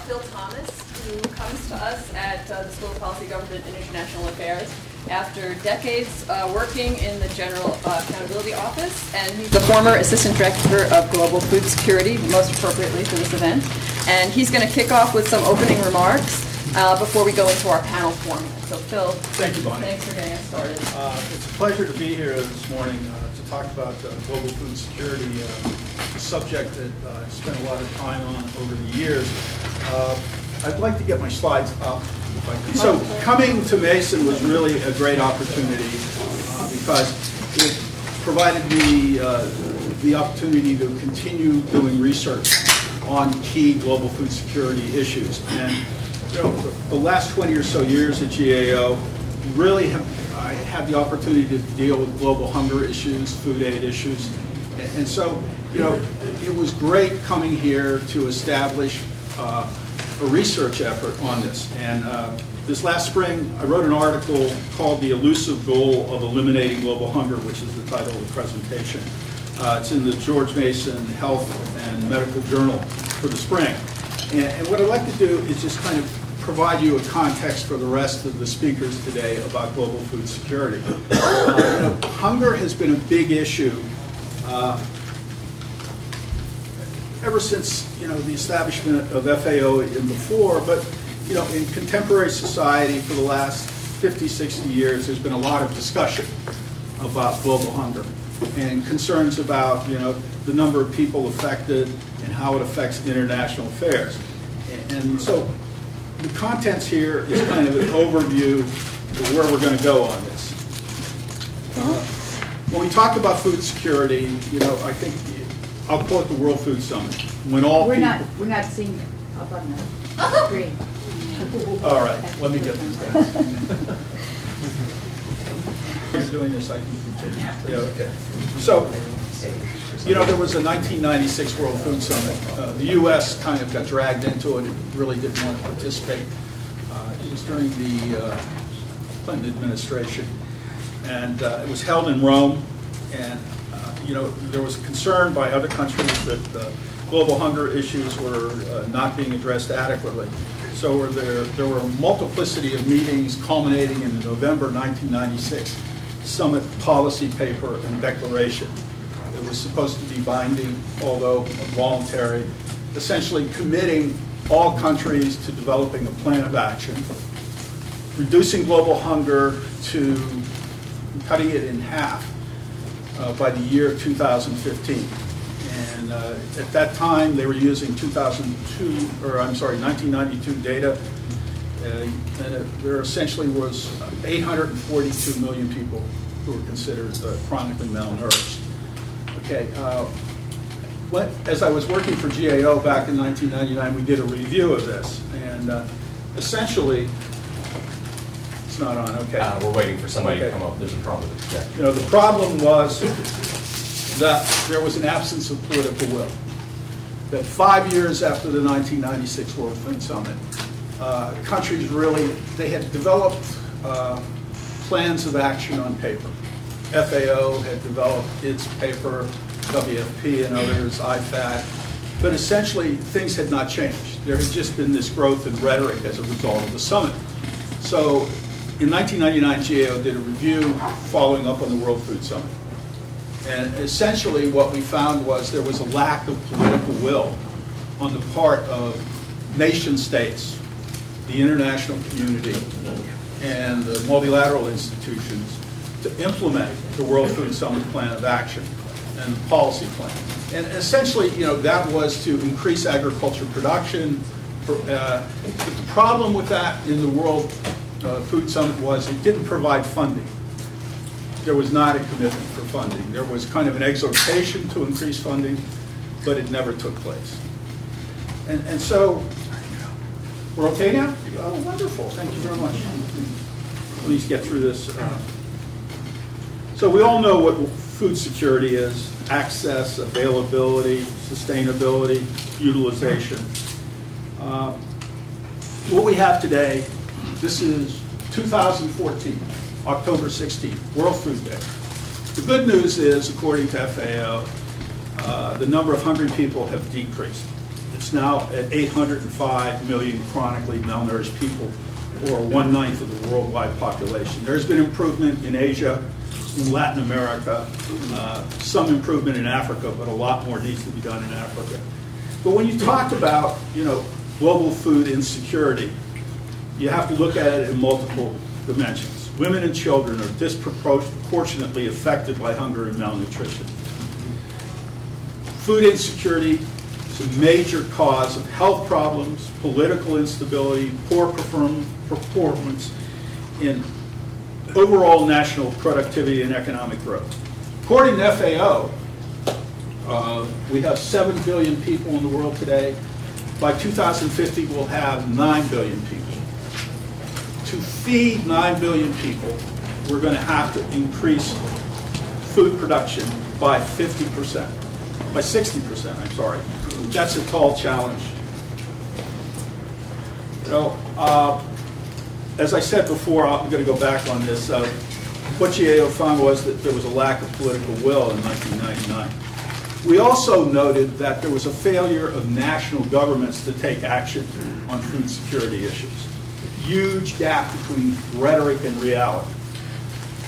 Phil Thomas, who comes to us at the School of Policy, Government, and International Affairs after decades working in the General Accountability Office, and he's the former Assistant Director of Global Food Security, most appropriately for this event. And he's going to kick off with some opening remarks before we go into our panel format. So Phil, thank you, Bonnie. Thanks for getting us started. It's a pleasure to be here this morning to talk about global food security, a subject that I've spent a lot of time on over the years. I'd like to get my slides up. So coming to Mason was really a great opportunity because it provided me the opportunity to continue doing research on key global food security issues. And you know, the last 20 or so years at GAO, really I had the opportunity to deal with global hunger issues, food aid issues. And so, you know, it was great coming here to establish a research effort on this. And this last spring, I wrote an article called The Elusive Goal of Eliminating Global Hunger, which is the title of the presentation. It's in the George Mason Health and Medical Journal for the spring. And what I'd like to do is just kind of provide you a context for the rest of the speakers today about global food security. You know, hunger has been a big issue ever since, you know, the establishment of FAO and before, but, you know, in contemporary society for the last 50, 60 years, there's been a lot of discussion about global hunger and concerns about, you know, the number of people affected and how it affects international affairs. And so the contents here is kind of an overview of where we're going to go on this. When we talk about food security, you know, I think I'll call it the World Food Summit. When all we're not seeing it up on the screen. All right, let me get this down. You're doing this, I can continue. Yeah, okay. So, you know, there was a 1996 World Food Summit. The U.S. kind of got dragged into it. It really didn't want to participate. It was during the Clinton administration. And it was held in Rome. And, you know, there was concern by other countries that global hunger issues were not being addressed adequately. So there were a multiplicity of meetings culminating in the November 1996 Summit policy paper and declaration. It was supposed to be binding, although voluntary, essentially committing all countries to developing a plan of action, reducing global hunger to cutting it in half by the year 2015. And at that time, they were using 1992 data, and there essentially was 842 million people who were considered chronically malnourished. Okay, as I was working for GAO back in 1999, we did a review of this, and essentially, it's not on, okay. We're waiting for somebody to come up. There's a problem with the projector. You know, the problem was that there was an absence of political will. That 5 years after the 1996 World Food Summit, countries really, they had developed plans of action on paper. FAO had developed its paper, WFP and others, IFAD, but essentially things had not changed. There had just been this growth in rhetoric as a result of the summit. So in 1999, GAO did a review following up on the World Food Summit. And essentially what we found was there was a lack of political will on the part of nation states, the international community, and the multilateral institutions to implement the World Food Summit Plan of Action and the policy plan. And essentially, you know, that was to increase agriculture production. But the problem with that in the World Food Summit was it didn't provide funding. There was not a commitment for funding. There was kind of an exhortation to increase funding, but it never took place. And so, we're okay now? Oh, wonderful. Thank you very much. Please get through this. So we all know what food security is: access, availability, sustainability, utilization. What we have today, this is 2014, October 16th, World Food Day. The good news is, according to FAO, the number of hungry people have decreased. It's now at 805 million chronically malnourished people, or 1/9 of the worldwide population. There's been improvement in Asia, in Latin America, some improvement in Africa, but a lot more needs to be done in Africa. But when you talk about, global food insecurity, you have to look at it in multiple dimensions. Women and children are disproportionately affected by hunger and malnutrition. Food insecurity is a major cause of health problems, political instability, poor performance in overall national productivity and economic growth. According to FAO, we have 7 billion people in the world today. By 2050, we'll have 9 billion people. To feed 9 billion people, we're going to have to increase food production by 50%, by 60%, I'm sorry. That's a tall challenge. As I said before, I'm going to go back on this. What GAO found was that there was a lack of political will in 1999. We also noted that there was a failure of national governments to take action on food security issues. Huge gap between rhetoric and reality.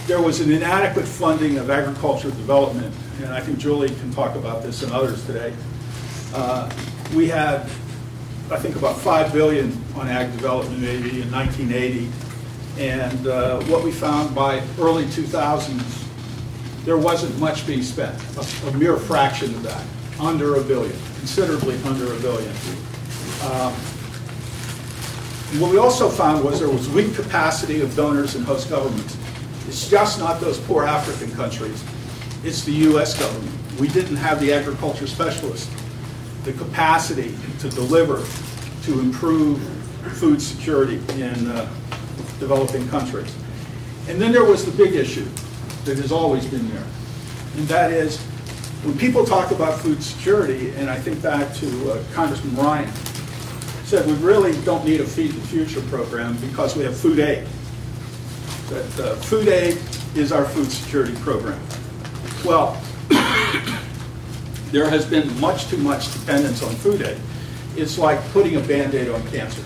There was an inadequate funding of agricultural development, and I think Julie can talk about this and others today. We had, I think, about $5 billion on ag development maybe in 1980, and what we found by early 2000s, there wasn't much being spent, a mere fraction of that, under $1 billion, considerably under $1 billion. What we also found was there was weak capacity of donors and host governments. It's just not those poor African countries, it's the US government. We didn't have the agriculture specialists, the capacity to deliver, to improve food security in developing countries. And then there was the big issue that has always been there, and that is when people talk about food security, and I think back to Congressman Reinert, said we really don't need a Feed the Future program because we have food aid. That food aid is our food security program. Well, there has been much too much dependence on food aid. It's like putting a Band-Aid on cancer.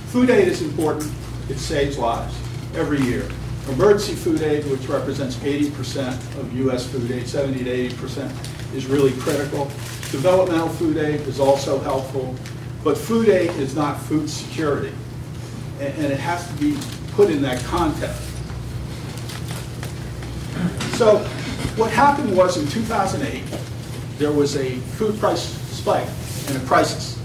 Food aid is important. It saves lives every year. Emergency food aid, which represents 80% of U.S. food aid, 70 to 80%, is really critical. Developmental food aid is also helpful. But food aid is not food security. And it has to be put in that context. So what happened was in 2008, there was a food price spike and a crisis.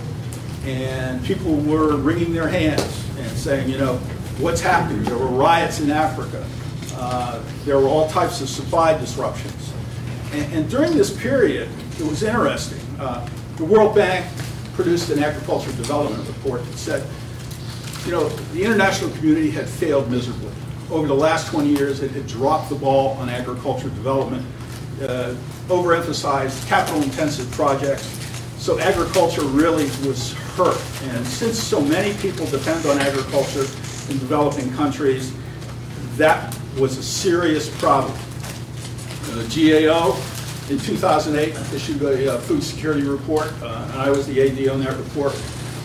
And people were wringing their hands and saying, what's happening? There were riots in Africa. There were all types of supply disruptions. And during this period, it was interesting. The World Bank produced an agricultural development report that said, the international community had failed miserably. Over the last 20 years, it had dropped the ball on agricultural development, overemphasized capital-intensive projects. So agriculture really was hurt. And since so many people depend on agriculture in developing countries, that was a serious problem. The GAO in 2008 issued a food security report, and I was the AD on that report,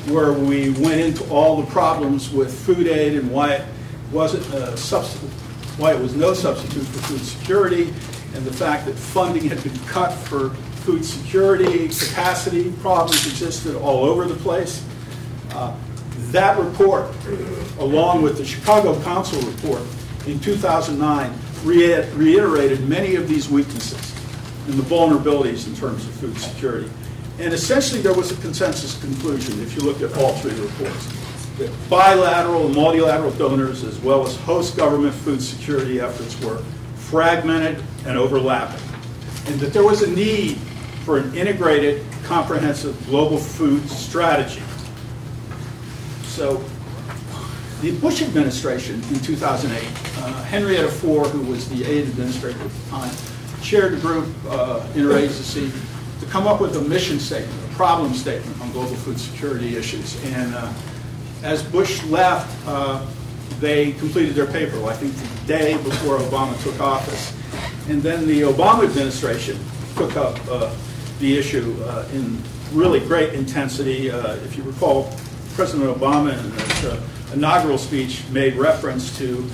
where we went into all the problems with food aid and why it wasn't a substitute, why it was no substitute for food security, and the fact that funding had been cut for food security, capacity problems existed all over the place. That report, along with the Chicago Council report in 2009, reiterated many of these weaknesses and the vulnerabilities in terms of food security. And essentially there was a consensus conclusion, if you look at all three reports, that bilateral and multilateral donors as well as host government food security efforts were fragmented and overlapping, and that there was a need for an integrated, comprehensive global food strategy. So the Bush administration in 2008, Henrietta Fore, who was the aid administrator at the time, chaired a group, interagency, to come up with a mission statement, a problem statement on global food security issues. And as Bush left, they completed their paper, I think the day before Obama took office. And then the Obama administration took up the issue in really great intensity. If you recall, President Obama in his inaugural speech made reference to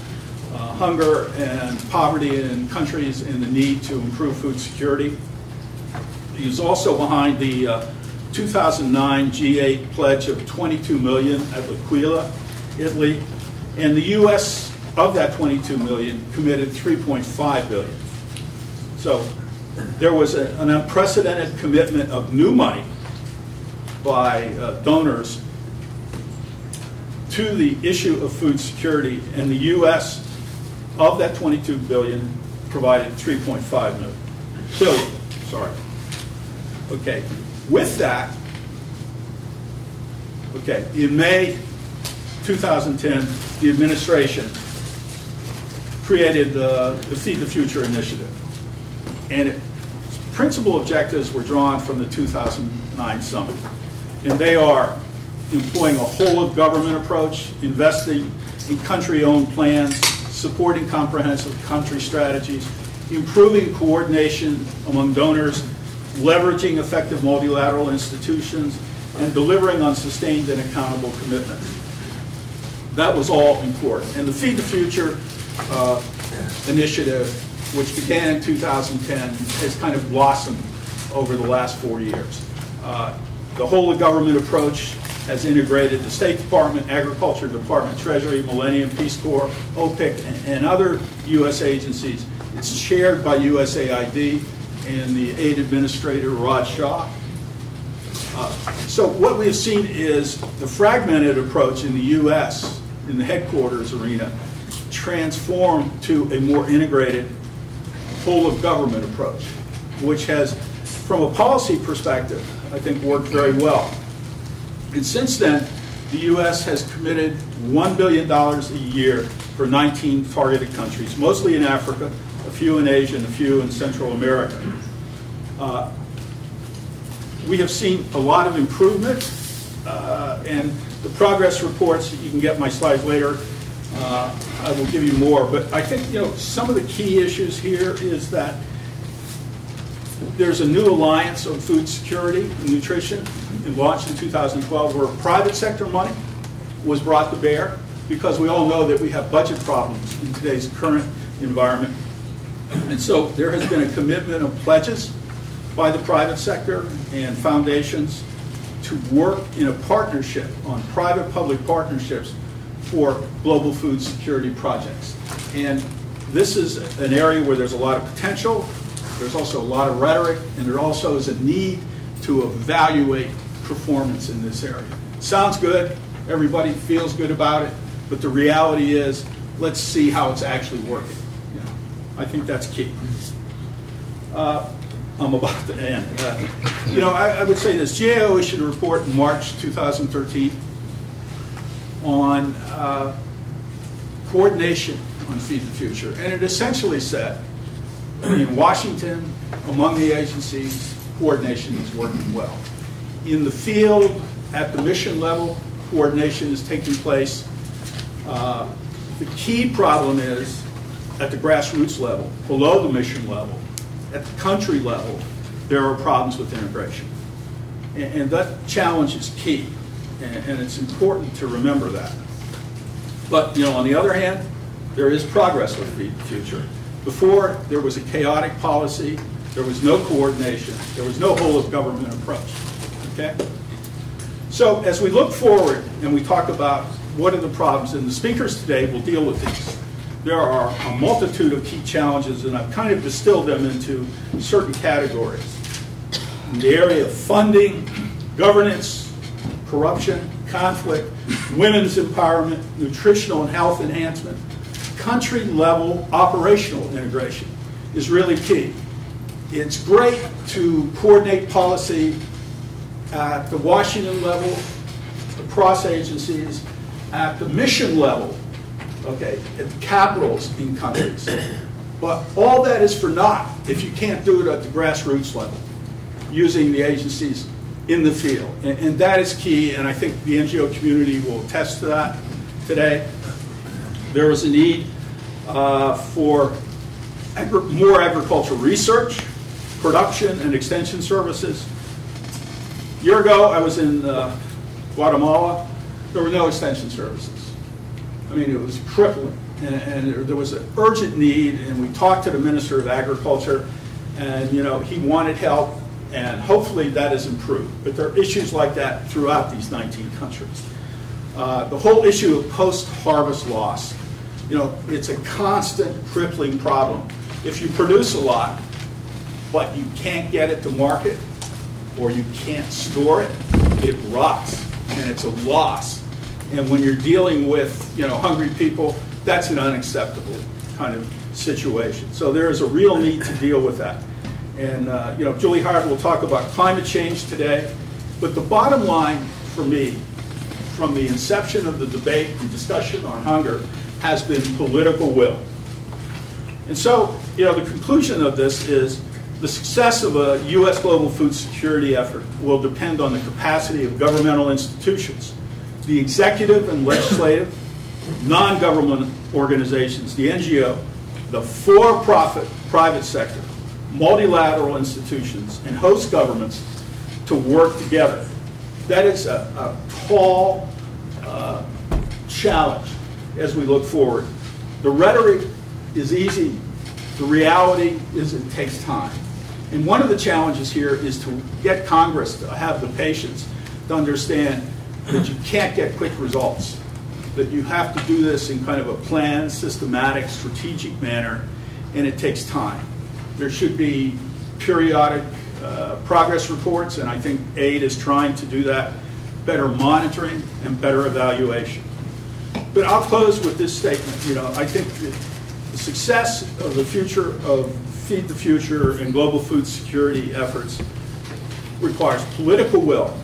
hunger and poverty in countries and the need to improve food security. He was also behind the 2009 G8 pledge of 22 million at L'Aquila, Italy, and the U.S. of that 22 million committed 3.5 billion. So there was an unprecedented commitment of new money by donors to the issue of food security, and the U.S. of that 22 billion provided 3.5 billion. Sorry. Okay. With that, okay, in May 2010, the administration created the Feed the Future initiative, and its principal objectives were drawn from the 2009 summit, and they are employing a whole-of-government approach, investing in country-owned plans, supporting comprehensive country strategies, improving coordination among donors, leveraging effective multilateral institutions, and delivering on sustained and accountable commitments. That was all important. And the Feed the Future initiative, which began in 2010, has kind of blossomed over the last 4 years. The whole-of-government approach has integrated the State Department, Agriculture Department, Treasury, Millennium Peace Corps, OPIC, and other U.S. agencies. It's chaired by USAID and the aid administrator, Rod Shaw. So what we have seen is the fragmented approach in the U.S., in the headquarters arena, transform to a more integrated whole-of-government approach, which has, from a policy perspective, I think worked very well. And since then, the U.S. has committed $1 billion a year for 19 targeted countries, mostly in Africa, a few in Asia, and a few in Central America. We have seen a lot of improvement, and the progress reports, you can get my slides later, I will give you more, but I think some of the key issues here is that there's a new alliance on food security and nutrition launched in 2012 where private sector money was brought to bear, because we all know that we have budget problems in today's current environment. And so there has been a commitment of pledges by the private sector and foundations to work in a partnership on private-public partnerships for global food security projects. And this is an area where there's a lot of potential, there's also a lot of rhetoric, and there also is a need to evaluate performance in this area. Sounds good, everybody feels good about it, but the reality is, let's see how it's actually working. I think that's key. I'm about to end. I would say this. GAO issued a report in March 2013 on coordination on Feed the Future. And it essentially said, in Washington, among the agencies, coordination is working well. In the field, at the mission level, coordination is taking place. The key problem is at the grassroots level, below the mission level, at the country level, there are problems with integration. And that challenge is key, and it's important to remember that. But on the other hand, there is progress with Feed the Future. Before, there was a chaotic policy, there was no coordination, there was no whole-of-government approach. Okay? So as we look forward and we talk about what are the problems, and the speakers today will deal with these, there are a multitude of key challenges, and I've kind of distilled them into certain categories. In the area of funding, governance, corruption, conflict, women's empowerment, nutritional and health enhancement, country-level operational integration is really key. It's great to coordinate policy at the Washington level, across agencies, at the mission level, okay, at the capitals in countries. But all that is for naught if you can't do it at the grassroots level, using the agencies in the field. And that is key, and I think the NGO community will attest to that today. There is a need for more agricultural research, production, and extension services, A year ago, I was in Guatemala. There were no extension services. I mean, it was crippling, and there was an urgent need, and we talked to the Minister of Agriculture, and you know, he wanted help, and hopefully that has improved. But there are issues like that throughout these 19 countries. The whole issue of post-harvest loss, you know, it's a constant crippling problem. If you produce a lot, but you can't get it to market, or you can't store it, it rots, and it's a loss. And when you're dealing with, you know, hungry people, that's an unacceptable kind of situation. So there is a real need to deal with that. And, you know, Julie Hart will talk about climate change today. But the bottom line for me, from the inception of the debate and discussion on hunger, has been political will. And so, you know, the conclusion of this is the success of a U.S. global food security effort will depend on the capacity of governmental institutions, the executive and legislative, non-government organizations, the NGO, the for-profit private sector, multilateral institutions, and host governments to work together. That is a tall challenge as we look forward. The rhetoric is easy. The reality is it takes time. And one of the challenges here is to get Congress to have the patience to understand that you can't get quick results, that you have to do this in kind of a planned, systematic, strategic manner, and it takes time. There should be periodic progress reports, and I think AID is trying to do that, better monitoring and better evaluation. But I'll close with this statement. You know, I think the success of the future of Feed the Future and global food security efforts requires political will.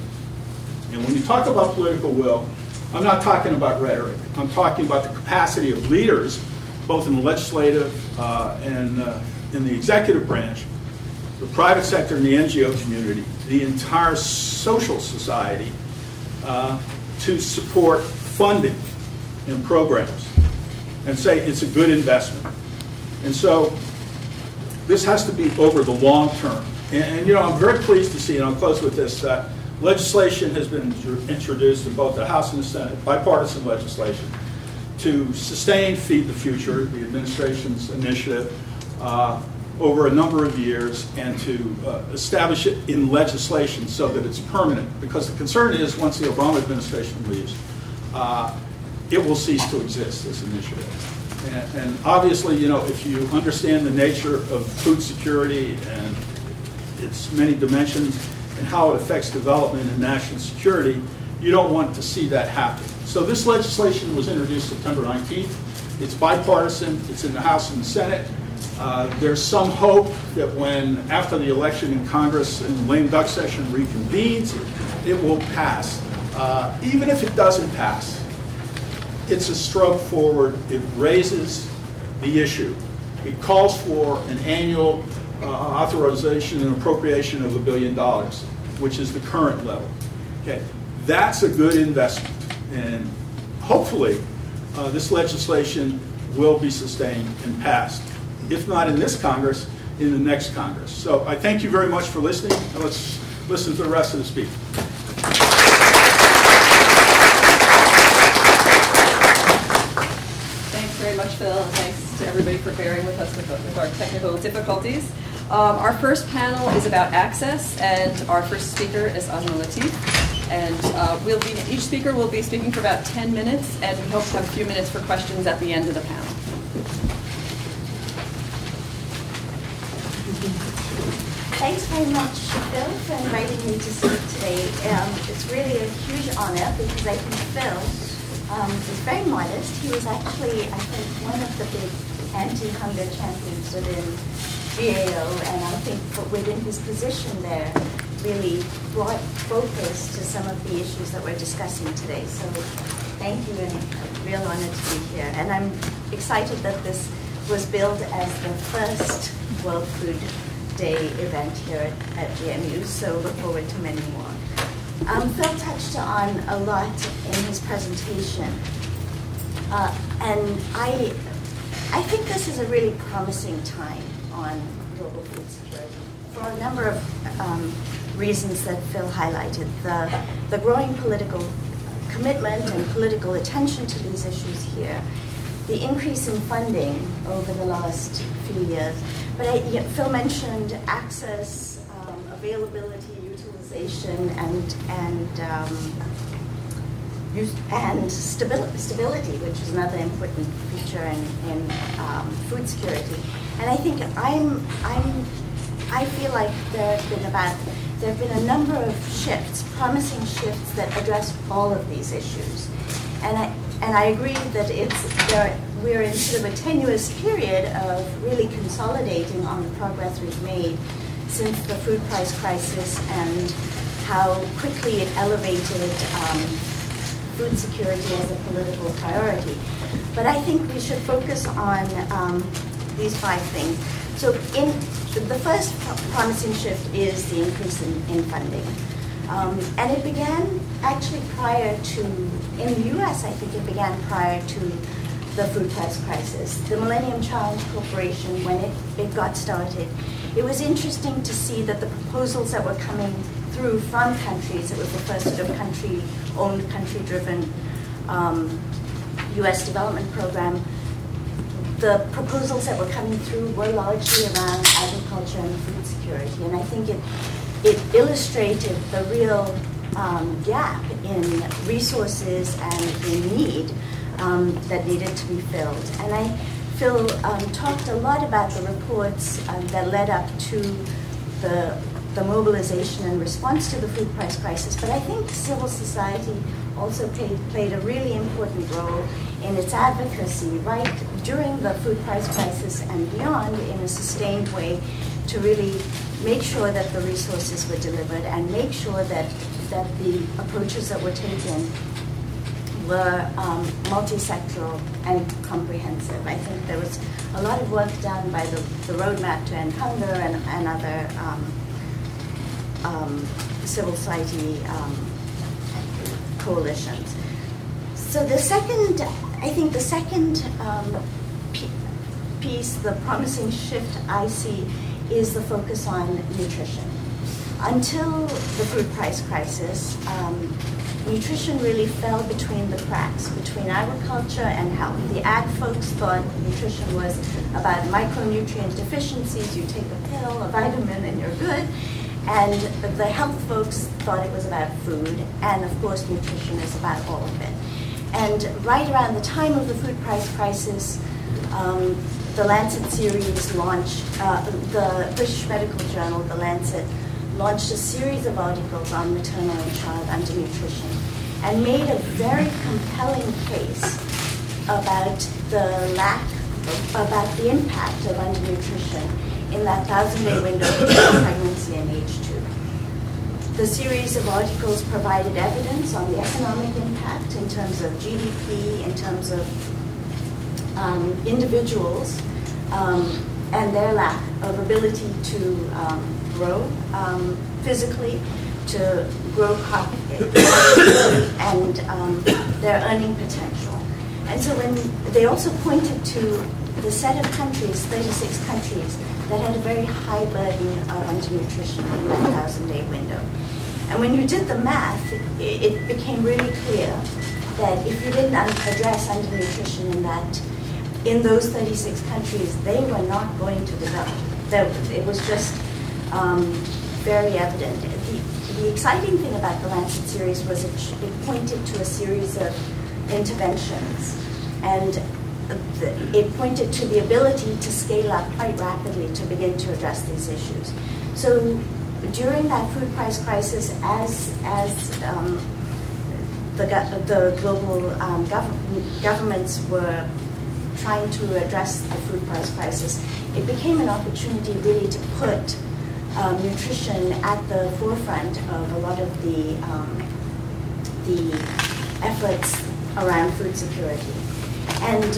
And when you talk about political will, I'm not talking about rhetoric. I'm talking about the capacity of leaders, both in the legislative and in the executive branch, the private sector and the NGO community, the entire social society, to support funding and programs and say it's a good investment. And so this has to be over the long term. And you know, I'm very pleased to see, and I'll close with this, that legislation has been introduced in both the House and the Senate, bipartisan legislation, to sustain Feed the Future, the administration's initiative, over a number of years, and to establish it in legislation so that it's permanent. Because the concern is, once the Obama administration leaves, it will cease to exist, this initiative. And obviously, you know, if you understand the nature of food security and its many dimensions and how it affects development and national security, you don't want to see that happen. So this legislation was introduced September 19th. It's bipartisan. It's in the House and the Senate. There's some hope that when, after the election in Congress and the lame duck session reconvenes, it will pass. Even if it doesn't pass, it's a stroke forward. It raises the issue. It calls for an annual authorization and appropriation of $1 billion, which is the current level. Okay, that's a good investment, and hopefully this legislation will be sustained and passed. If not in this Congress, in the next Congress. So I thank you very much for listening, and let's listen to the rest of the speaker. Very much, Phil, and thanks to everybody for bearing with us with our technical difficulties. Our first panel is about access, and our first speaker is Asma Lateef. And each speaker will be speaking for about 10 minutes, and we hope to have a few minutes for questions at the end of the panel. Thanks very much, Phil, for inviting me to speak today. It's really a huge honor because I think Phil is very modest. He was actually, I think, one of the big anti-hunger champions within GAO, and I think within his position there really brought focus to some of the issues that we're discussing today. So thank you, and a real honor to be here. And I'm excited that this was billed as the first World Food Day event here at GMU, so look forward to many more. Phil touched on a lot in his presentation, and I think this is a really promising time on global food security for a number of reasons that Phil highlighted. The growing political commitment and political attention to these issues here, the increase in funding over the last few years. But Phil mentioned access, availability, utilization, and stability, which is another important feature in food security. And I think I feel like there have been a number of shifts, promising shifts that address all of these issues. And I agree that we're in sort of a tenuous period of really consolidating on the progress we've made since the food price crisis and how quickly it elevated food security as a political priority. But I think we should focus on these 5 things. So the first promising shift is the increase in funding. And it began actually prior to, in the US, I think it began prior to the food price crisis. The Millennium Challenge Corporation, when it got started, it was interesting to see that the proposals that were coming through from countries, it was the first sort of country-owned, country-driven US development program. The proposals that were coming through were largely around agriculture and food security. And I think it illustrated the real gap in resources and in need that needed to be filled. And Phil talked a lot about the reports that led up to the mobilization and response to the food price crisis, but I think civil society also played a really important role in its advocacy right during the food price crisis and beyond in a sustained way to really make sure that the resources were delivered and make sure that the approaches that were taken were multi-sectoral and comprehensive. I think there was a lot of work done by the Roadmap to End Hunger and other civil society coalitions. So the second, I think the second piece, the promising shift I see, is the focus on nutrition. Until the food price crisis, nutrition really fell between the cracks, between agriculture and health. The ag folks thought nutrition was about micronutrient deficiencies. You take a pill, a vitamin, and you're good. And the health folks thought it was about food. And of course, nutrition is about all of it. And right around the time of the food price crisis, the Lancet series launched, the British Medical Journal, the Lancet, launched a series of articles on maternal and child undernutrition and made a very compelling case about the impact of undernutrition in that 1,000-day window between pregnancy and age 2. The series of articles provided evidence on the economic impact in terms of GDP, in terms of individuals, and their lack of ability to grow physically, to grow cognitively, and their earning potential. And so when they also pointed to the set of countries, 36 countries, that had a very high burden of undernutrition in that 1,000-day window. And when you did the math, it became really clear that if you didn't address undernutrition in those 36 countries, they were not going to develop. It was just very evident. The exciting thing about the Lancet series was it pointed to a series of interventions, and it pointed to the ability to scale up quite rapidly to begin to address these issues. So during that food price crisis, as the global governments were trying to address the food price crisis, it became an opportunity really to put nutrition at the forefront of a lot of the efforts around food security. And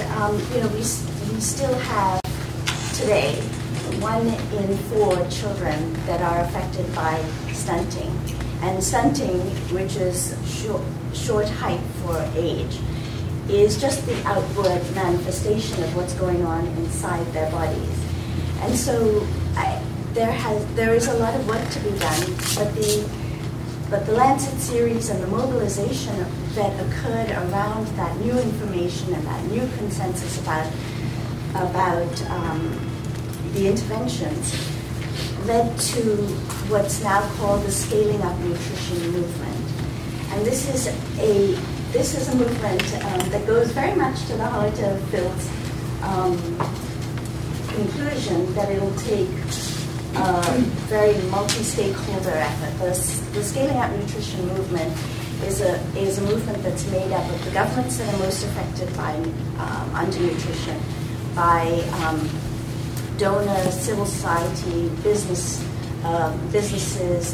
we still have today 1 in 4 children that are affected by stunting. And stunting, which is short height for age, is just the outward manifestation of what's going on inside their bodies. And so there is a lot of work to be done, but the Lancet series and the mobilization that occurred around that new information and that new consensus about the interventions led to what's now called the Scaling Up Nutrition movement. And this is a movement that goes very much to the heart of Phil's conclusion that it'll take a very multi-stakeholder effort. The Scaling Up Nutrition movement is a movement that's made up of the governments that are most affected by undernutrition, by donors, civil society, businesses,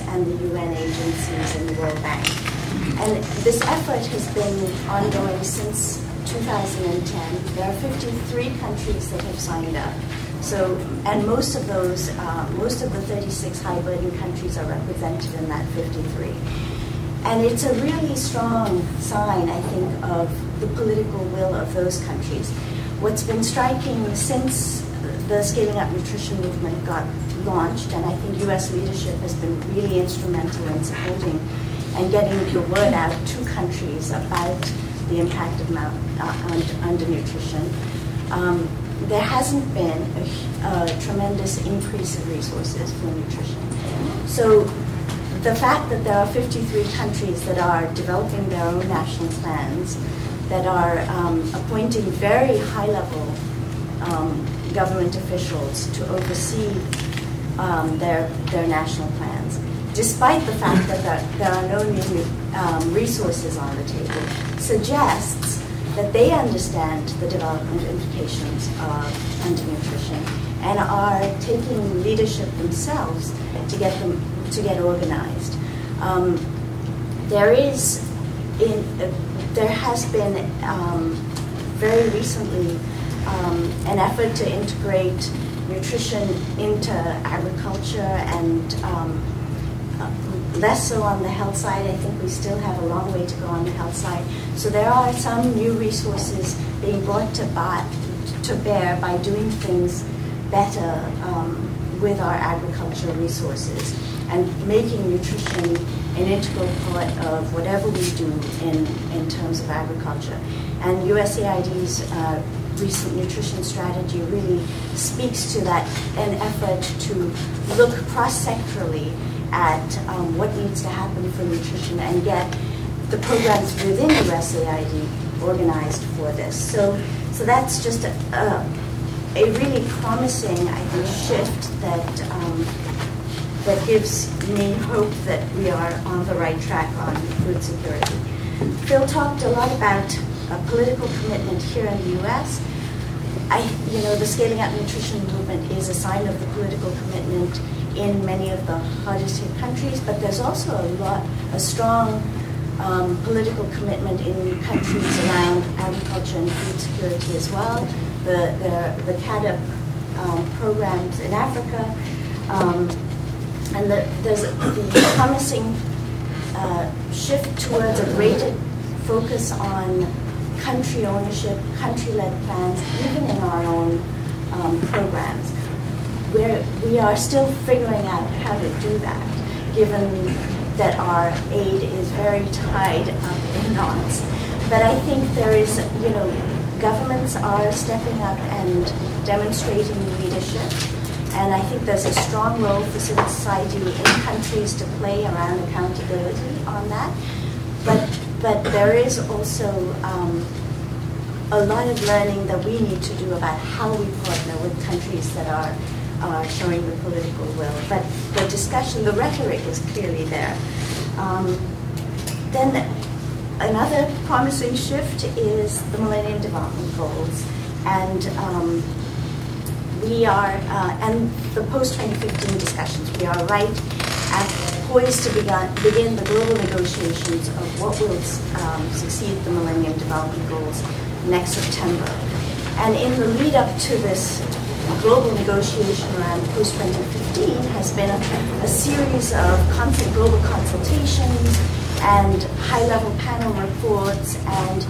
and the UN agencies and the World Bank. And this effort has been ongoing since 2010. There are 53 countries that have signed up. So, and most of those, most of the 36 high-burden countries are represented in that 53. And it's a really strong sign, I think, of the political will of those countries. What's been striking since the Scaling Up Nutrition movement got launched, and I think U.S. leadership has been really instrumental in supporting and getting the word out to countries about the impact of undernutrition. There hasn't been a tremendous increase in resources for nutrition. So the fact that there are 53 countries that are developing their own national plans, that are appointing very high-level government officials to oversee their national plans, despite the fact that there are no new resources on the table, suggests that they understand the development implications of undernutrition and are taking leadership themselves to get organized. There has been very recently an effort to integrate nutrition into agriculture and less so on the health side. I think we still have a long way to go on the health side. So there are some new resources being brought to bear by doing things better with our agricultural resources and making nutrition an integral part of whatever we do in terms of agriculture. And USAID's recent nutrition strategy really speaks to that, an effort to look cross-sectorally at what needs to happen for nutrition and get the programs within USAID organized for this. So that's just a really promising, I think, shift that gives me hope that we are on the right track on food security. Phil talked a lot about a political commitment here in the U.S. The Scaling Up Nutrition movement is a sign of the political commitment in many of the hardest hit countries, but there's also a strong political commitment in countries around agriculture and food security as well. The CADP programs in Africa, and there's the promising shift towards a greater focus on country ownership, country-led plans, even in our own programs, where we are still figuring out how to do that, given that our aid is very tied up in knots. But I think there is, governments are stepping up and demonstrating leadership, and I think there's a strong role for civil society in countries to play around accountability on that. But there is also a lot of learning that we need to do about how we partner with countries that are showing the political will. But the discussion, the rhetoric is clearly there. Then another promising shift is the Millennium Development Goals. And we are, and the post-2015 discussions, we are poised to begin the global negotiations of what will succeed the Millennium Development Goals next September. And in the lead up to this global negotiation around post-2015 has been a series of global consultations and high-level panel reports and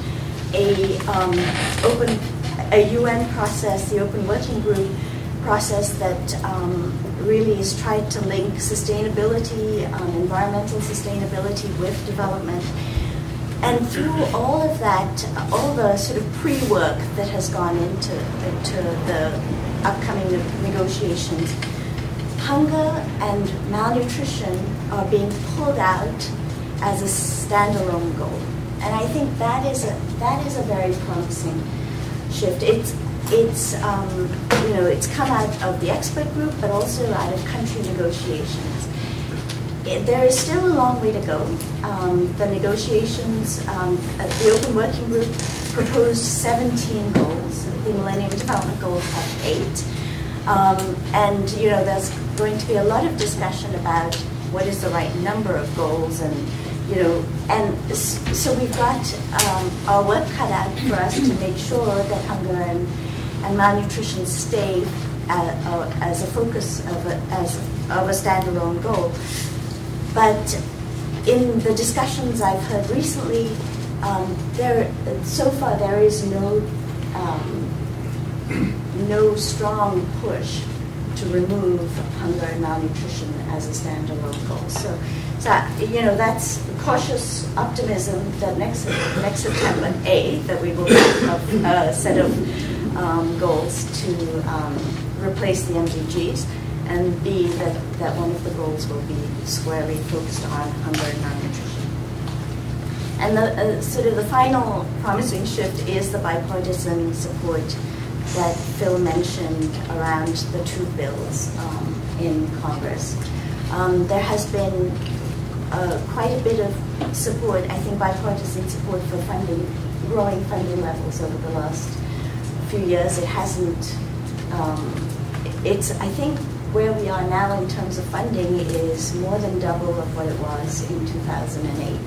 a UN process, the Open Working Group process that really has tried to link sustainability, environmental sustainability with development. And through all of that, all the sort of pre-work that has gone into the upcoming negotiations, hunger and malnutrition are being pulled out as a standalone goal. And I think that is a very promising shift. It's come out of the expert group, but also out of country negotiations. There is still a long way to go. The negotiations, the Open Working Group proposed 17 goals. The Millennium Development Goals have 8. And there's going to be a lot of discussion about what is the right number of goals, and so we've got our work cut out for us to make sure that hunger and malnutrition stay as a focus of a standalone goal. But in the discussions I've heard recently, so far there is no strong push to remove hunger and malnutrition as a standalone goal. So that's cautious optimism that next September, A, that we will have a set of goals to replace the MDGs, and B, that one of the goals will be squarely focused on hunger and malnutrition. And the final promising shift is the bipartisan support that Phil mentioned around the 2 bills in Congress. There has been quite a bit of support, I think bipartisan support for funding, growing funding levels over the last few years. It hasn't, I think where we are now in terms of funding is more than double of what it was in 2008.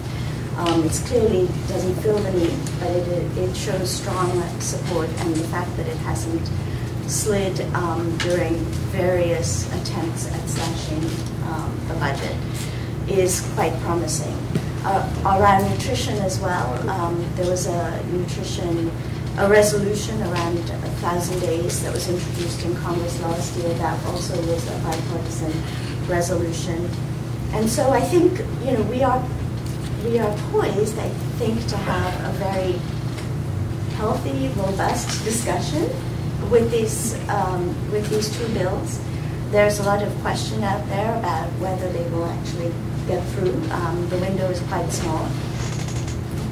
It clearly doesn't fill the need, but it shows strong support, and the fact that it hasn't slid during various attempts at slashing the budget is quite promising. Around nutrition as well, there was a resolution around 1,000 days that was introduced in Congress last year. That also was a bipartisan resolution. And so I think we are poised, I think, to have a very healthy, robust discussion with these 2 bills. There's a lot of question out there about whether they will actually get through. The window is quite small.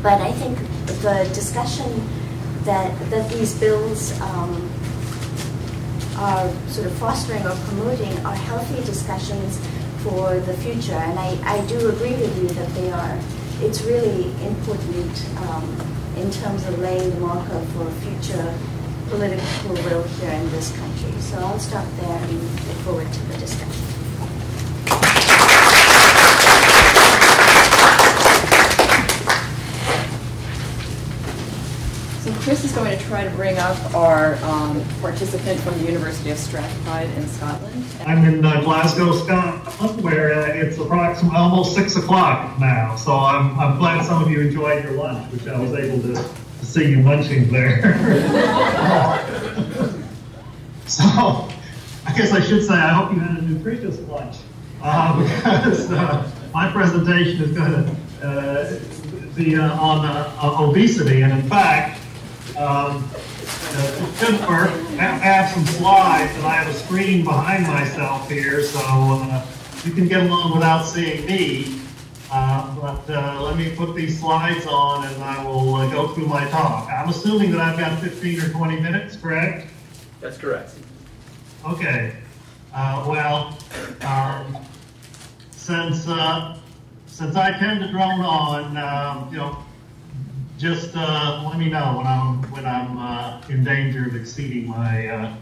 But I think the discussion that these bills are sort of fostering or promoting are healthy discussions for the future. And I do agree with you that they are. It's really important in terms of laying the marker for future political will here in this country. So I'll stop there and look forward to the discussion. So Chris is going to try to bring up our participant from the University of Strathclyde in Scotland. I'm in Glasgow, Scotland, where it's approximately almost 6 o'clock now. So I'm glad some of you enjoyed your lunch, which I was able to see you munching there. So I guess I should say I hope you had a nutritious lunch, because my presentation is going to be on obesity, and in fact, Jennifer, I have some slides, and I have a screen behind myself here, so you can get along without seeing me. But let me put these slides on, and I will go through my talk. I'm assuming that I've got 15 or 20 minutes, correct? That's correct. Okay. Since I tend to drone on, just let me know when I'm in danger of exceeding my.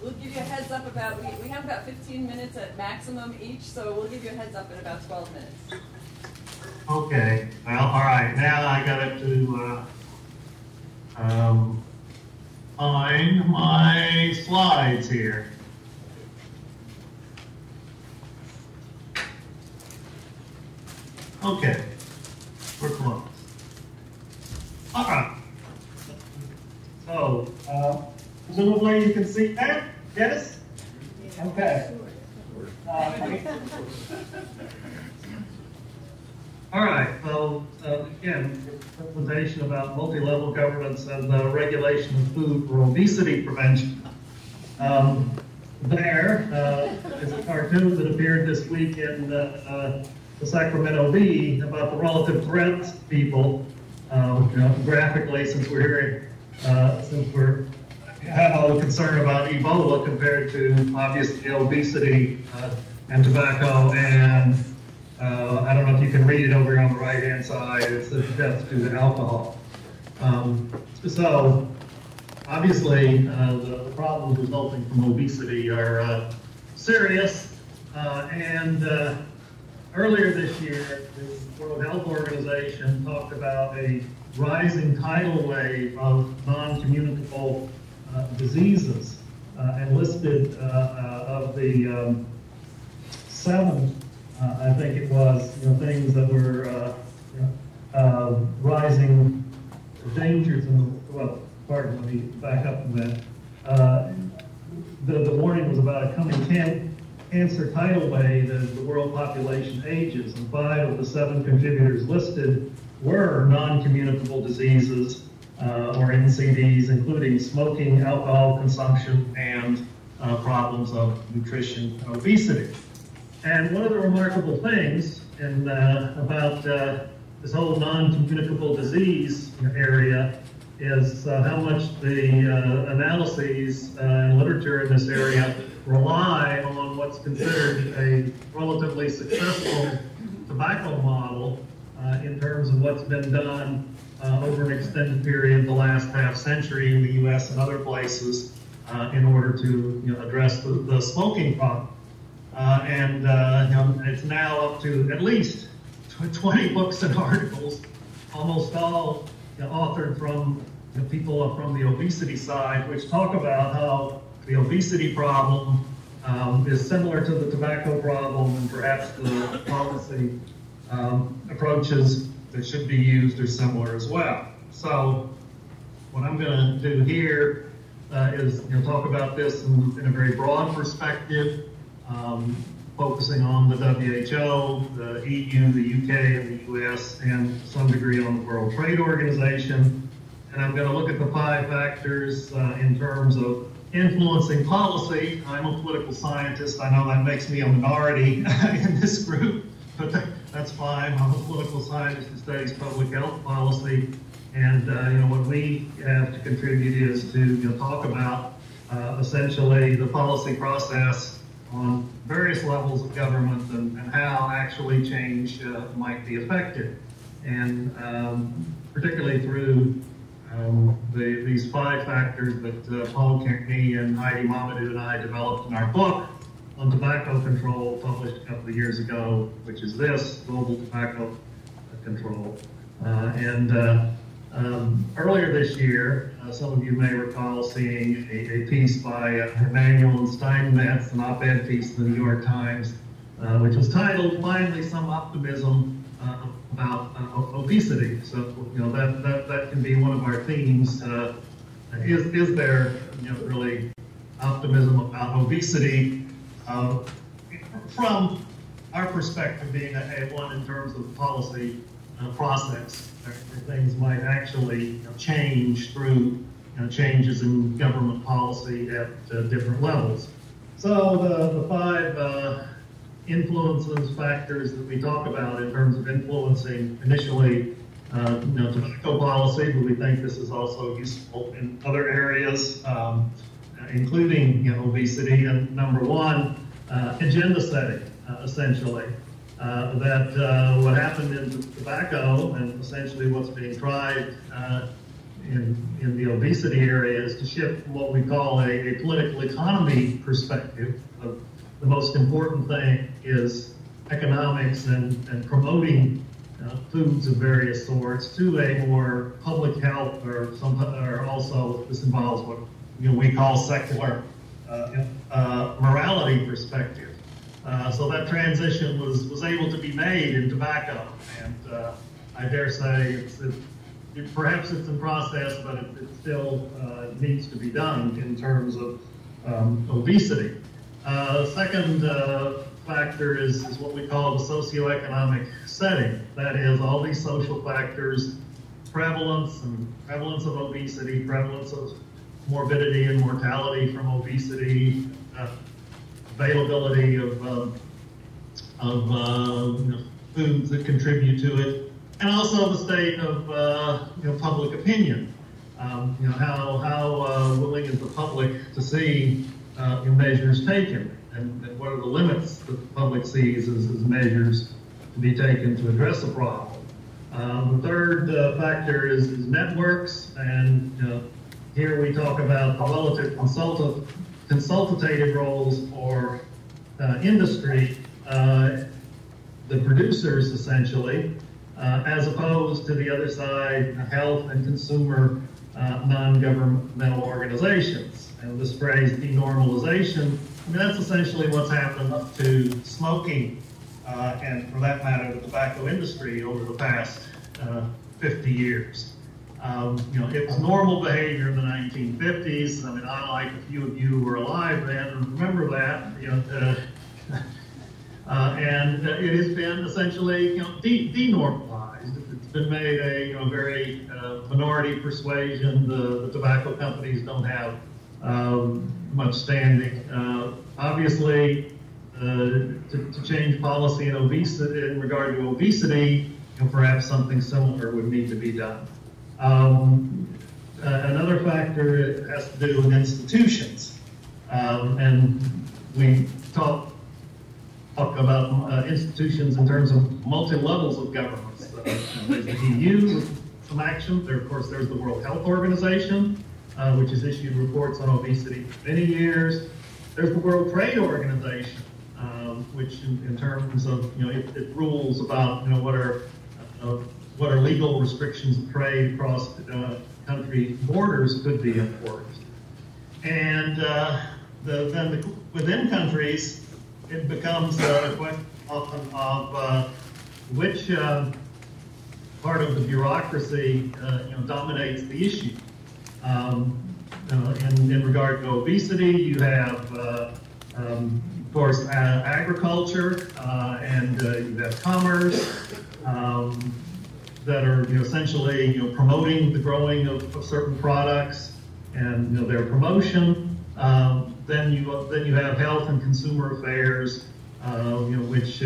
We'll give you a heads up about. We have about 15 minutes at maximum each, so we'll give you a heads up in about 12 minutes. Okay. Well, all right. Now I got it to find my slides here. Okay. We're close. All right. So, presumably you can see that? Yes? Okay. All right, so again, presentation about multi-level governance and regulation of food for obesity prevention. There is a cartoon that appeared this week in the Sacramento Bee about the relative threats to people, graphically, since we're had all the concern about Ebola compared to obviously obesity and tobacco and I don't know if you can read it over here on the right-hand side. It says death due to alcohol. So, obviously, the problems resulting from obesity are serious. Earlier this year, the World Health Organization talked about a rising tidal wave of non-communicable diseases and listed of the 7 I think it was, things that were rising dangers in the, well, pardon, let me back up a minute. The warning was about a coming cancer tidal wave as the world population ages, and 5 of the 7 contributors listed were non-communicable diseases, or NCDs, including smoking, alcohol consumption, and problems of nutrition and obesity. And one of the remarkable things about this whole non-communicable disease area is how much the analyses and literature in this area rely on what's considered a relatively successful tobacco model in terms of what's been done over an extended period, the last half century in the U.S. and other places, in order to address the smoking problem. It's now up to at least 20 books and articles, almost all authored from people from the obesity side, which talk about how the obesity problem is similar to the tobacco problem, and perhaps the policy approaches that should be used are similar as well. So what I'm going to do here is talk about this in a very broad perspective, focusing on the WHO, the EU, the UK, and the US, and to some degree on the World Trade Organization. And I'm going to look at the 5 factors in terms of influencing policy. I'm a political scientist. I know that makes me a minority in this group, but that's fine. I'm a political scientist who studies public health policy. And what we have to contribute is to talk about essentially the policy process on various levels of government and how actually change might be effected. And particularly through these 5 factors that Paul Kearney and Heidi Mamadou and I developed in our book on tobacco control, published a couple of years ago, which is this, Global Tobacco Control. Earlier this year, some of you may recall seeing a piece by Emanuel and Steinmetz, an op-ed piece in the New York Times, which was titled, "Finally Some Optimism About Obesity." So, that can be one of our themes. Is there, really optimism about obesity from our perspective being one in terms of the policy process, where things might actually change through changes in government policy at different levels. So the 5 influences, factors that we talk about in terms of influencing initially tobacco policy, but we think this is also useful in other areas, including obesity. And number 1, agenda setting, essentially. That what happened in tobacco and essentially what's being tried in the obesity area is to shift from what we call a political economy perspective. The most important thing is economics and promoting foods of various sorts to a more public health or also this involves what we call secular morality perspective. So that transition was able to be made in tobacco, and I dare say perhaps it's in process, but it still needs to be done in terms of obesity. Second factor is what we call the socioeconomic setting. That is, all these social factors, prevalence of obesity, prevalence of morbidity and mortality from obesity, availability of foods that contribute to it, and also the state of public opinion. How willing is the public to see measures taken, and what are the limits that the public sees as measures to be taken to address a problem. The third factor is networks, and here we talk about the relative consultative roles for industry, the producers essentially, as opposed to the other side, health and consumer non-governmental organizations. And this phrase, denormalization, that's essentially what's happened to smoking, and for that matter, the tobacco industry over the past 50 years. It was normal behavior in the 1950s. I mean, unlike a few of you who were alive then, remember that. And it has been essentially, denormalized. It's been made a very minority persuasion. The tobacco companies don't have much standing. Obviously, to change policy in obesity, in regard to obesity, perhaps something similar would need to be done. Another factor has to do with institutions, and we talk about institutions in terms of multi-levels of governments. There's the EU with some action. Of course, there's the World Health Organization, which has issued reports on obesity for many years. There's the World Trade Organization, which in terms of, it rules about, what are legal restrictions of trade across country borders could be enforced. And then within countries, it becomes a question often of which part of the bureaucracy dominates the issue. In regard to obesity, you have, of course, agriculture, and you have commerce that are essentially promoting the growing of certain products and their promotion. Then you have health and consumer affairs, which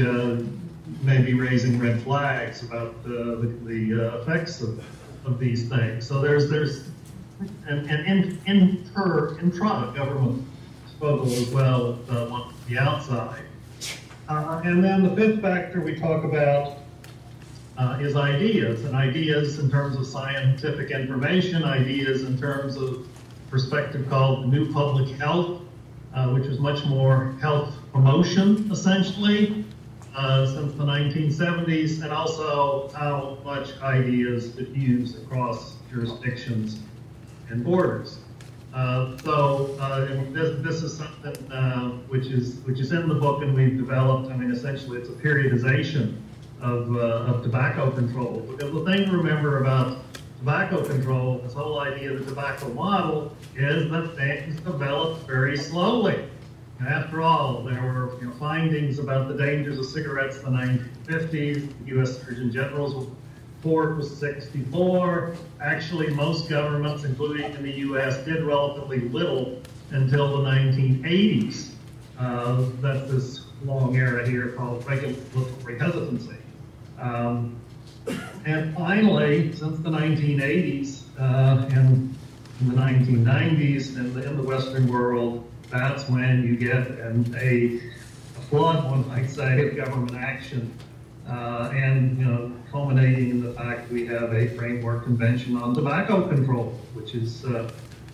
may be raising red flags about the effects of these things. So there's an intra-government struggle as well on the outside. And then the fifth factor we talk about is ideas, and ideas in terms of scientific information, ideas in terms of perspective called new public health, which is much more health promotion, essentially, since the 1970s, and also how much ideas diffuse across jurisdictions and borders. This is something which is in the book, and we've developed. I mean, essentially, it's a periodization of tobacco control. Because the thing to remember about tobacco control, this whole idea of the tobacco model, is that things developed very slowly. And after all, there were findings about the dangers of cigarettes in the 1950s. The U.S. Surgeon General's report was 64. Actually, most governments, including in the U.S., did relatively little until the 1980s. That's this long era here called regulatory hesitancy. And finally, since the 1980s and in the 1990s in the Western world, that's when you get a flood, one might say, of government action, and culminating in the fact we have a framework convention on tobacco control, which is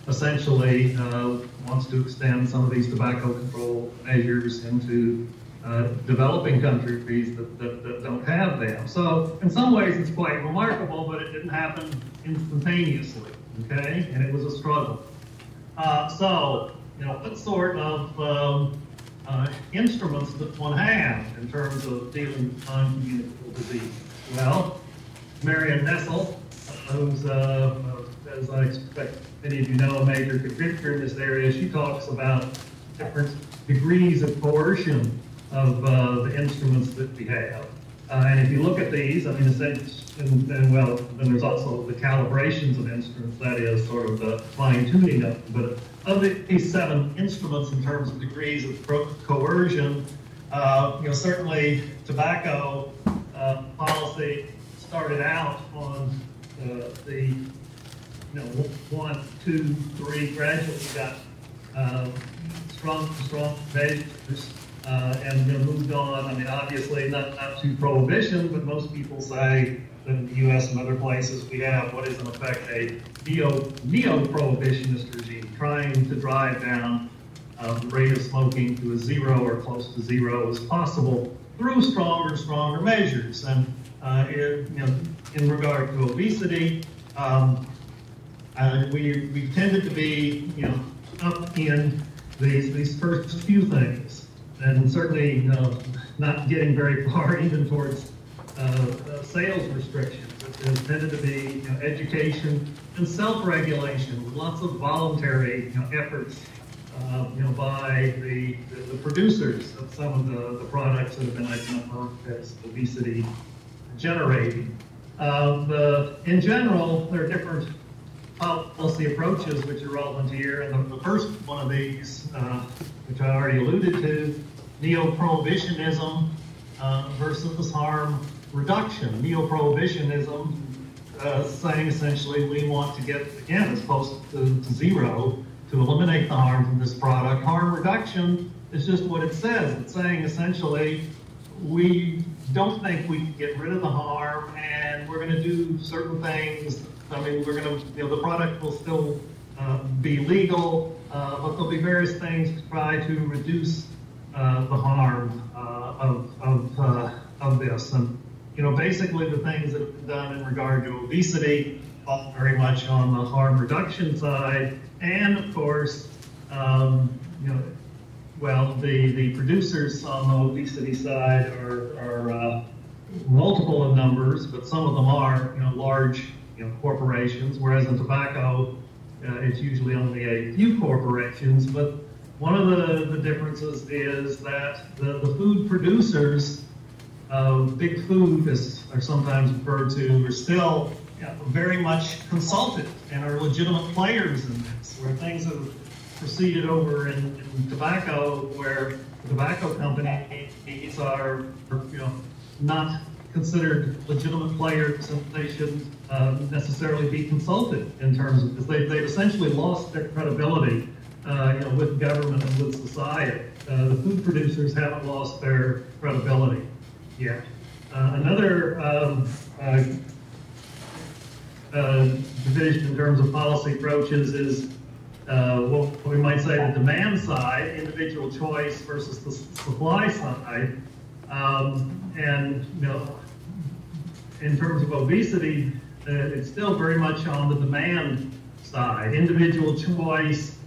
essentially wants to extend some of these tobacco control measures into developing countries that don't have them. So in some ways it's quite remarkable, but it didn't happen instantaneously, okay? And it was a struggle. What sort of instruments does one have in terms of dealing with non-communicable disease? Well, Marion Nestle, who's, as I expect many of you know, a major contributor in this area, she talks about different degrees of coercion of the instruments that we have. And if you look at these, I mean, well, then there's also the calibrations of instruments, that is sort of the fine-tuning of them. But of these 7 instruments in terms of degrees of coercion, certainly tobacco policy started out on the 1, 2, 3, gradually got strong measures. And moved on. I mean, obviously not to prohibition, but most people say that in the U.S. and other places we have what is in effect a neo-prohibitionist regime, trying to drive down the rate of smoking to as 0 or close to 0 as possible through stronger measures. And in regard to obesity, we tended to be up in these first few things. And certainly not getting very far even towards sales restrictions. It tended to be education and self-regulation, lots of voluntary efforts by the producers of some of the products that have been identified as obesity generating. In general, there are different policy approaches which are relevant here, and the first one of these, which I already alluded to, neo-prohibitionism versus harm reduction. Neo-prohibitionism saying essentially we want to get, again, as close to 0 to eliminate the harm from this product. Harm reduction is just what it says. It's saying essentially we don't think we can get rid of the harm, and we're going to do certain things. I mean, we're going to, the product will still be legal, but there'll be various things to try to reduce the harm of this. And basically the things that have been done in regard to obesity fall very much on the harm reduction side, and of course, well, the producers on the obesity side are multiple in numbers, but some of them are large corporations, whereas in tobacco it's usually only a few corporations. But one of the differences is that the food producers, big food, as are sometimes referred to, are still very much consulted and are legitimate players in this, where things have proceeded over in tobacco, where the tobacco companies are not considered legitimate players, and they shouldn't necessarily be consulted in terms of, because they've essentially lost their credibility with government and with society. The food producers haven't lost their credibility yet. Another division in terms of policy approaches is what we might say the demand side, individual choice versus the supply side. And in terms of obesity, it's still very much on the demand side. Individual choice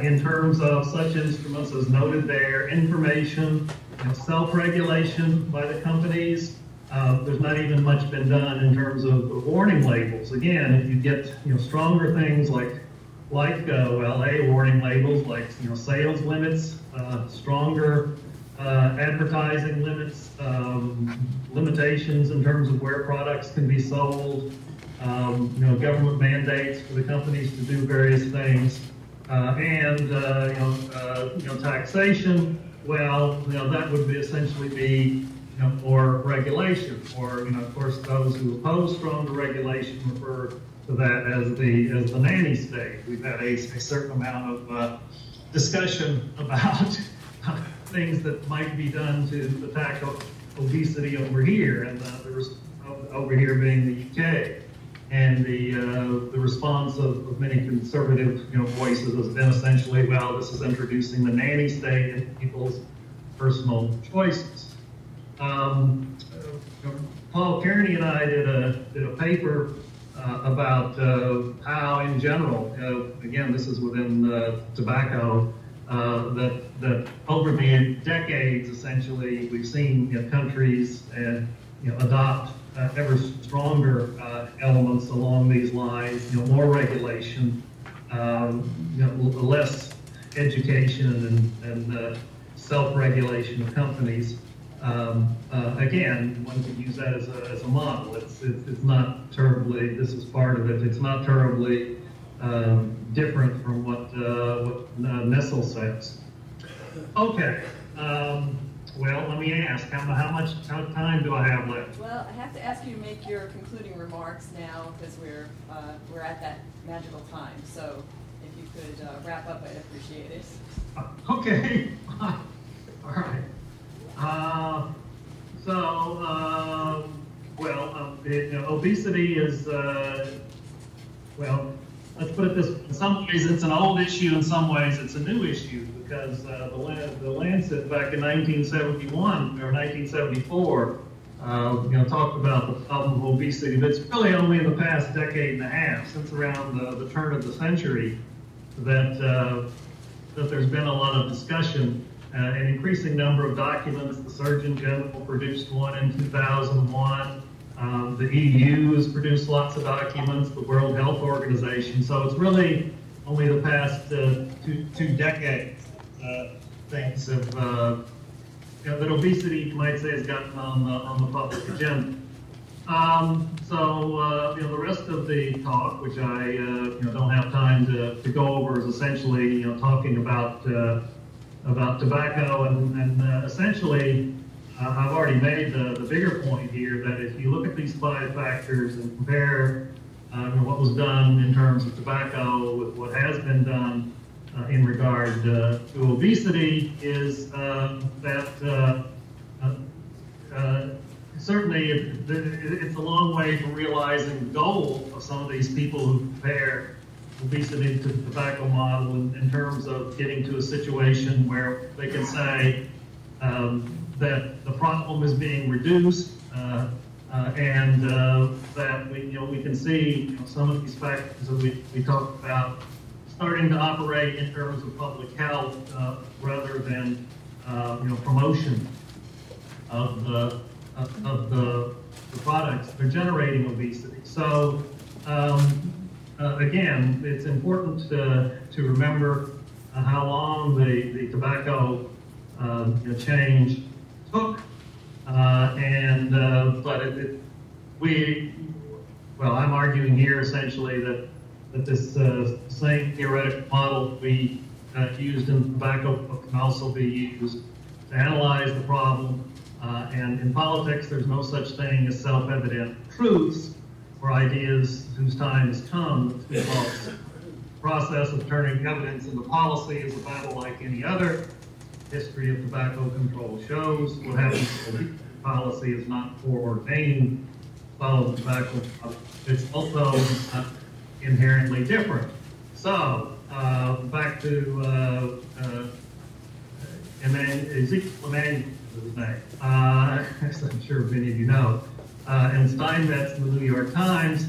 in terms of such instruments as noted there, information, self-regulation by the companies. There's not even much been done in terms of warning labels. Again, if you get stronger things like warning labels like sales limits, stronger advertising limits, limitations in terms of where products can be sold, government mandates for the companies to do various things, and taxation. Well, that would essentially be or regulation, or of course those who oppose stronger regulation refer to that as the nanny state. We've had a certain amount of discussion about things that might be done to attack obesity over here, and over here being the UK, and the response of many conservative voices has been essentially, well, this is introducing the nanny state into people's personal choices. Paul Kearney and I did a paper about how, in general, again, this is within tobacco, that over the decades, essentially, we've seen countries adopt ever stronger elements along these lines. More regulation, less education and self-regulation of companies. Again, one could use that as a model. It's not terribly, this is part of it, it's not terribly different from what Naval says. Okay, well, let me ask, how much time do I have left? Well, I have to ask you to make your concluding remarks now because we're at that magical time. So if you could wrap up, I'd appreciate it. Okay, all right. Obesity is, well, let's put it this way. In some ways, it's an old issue. In some ways, it's a new issue because the Lancet back in 1971 or 1974, talked about the problem of obesity. But it's really only in the past decade and a half, since around the turn of the century, that there's been a lot of discussion. An increasing number of documents. The Surgeon General produced one in 2001. The EU has produced lots of documents, the World Health Organization. So it's really only the past two decades things have, that obesity, you might say, has gotten on the public agenda. The rest of the talk, which I don't have time to go over, is essentially talking about tobacco and essentially I've already made the bigger point here that if you look at these 5 factors and compare what was done in terms of tobacco with what has been done in regard to obesity, is that certainly it's a long way from realizing the goal of some of these people who compare obesity to the tobacco model in terms of getting to a situation where they can say that the problem is being reduced and that we can see some of these factors that we talked about starting to operate in terms of public health rather than promotion of the products that are generating obesity. So again, it's important to remember how long the tobacco change took, I'm arguing here essentially that this same theoretical model we used in tobacco can also be used to analyze the problem. And in politics, there's no such thing as self-evident truths or ideas whose time has come. The process of turning evidence into policy is a battle like any other. History of tobacco control shows what happens when policy is not foreordained. Follow tobacco. It's also inherently different. So back to Ezekiel Emanuel is his name. As I'm sure many of you know. And Steinmetz in the New York Times,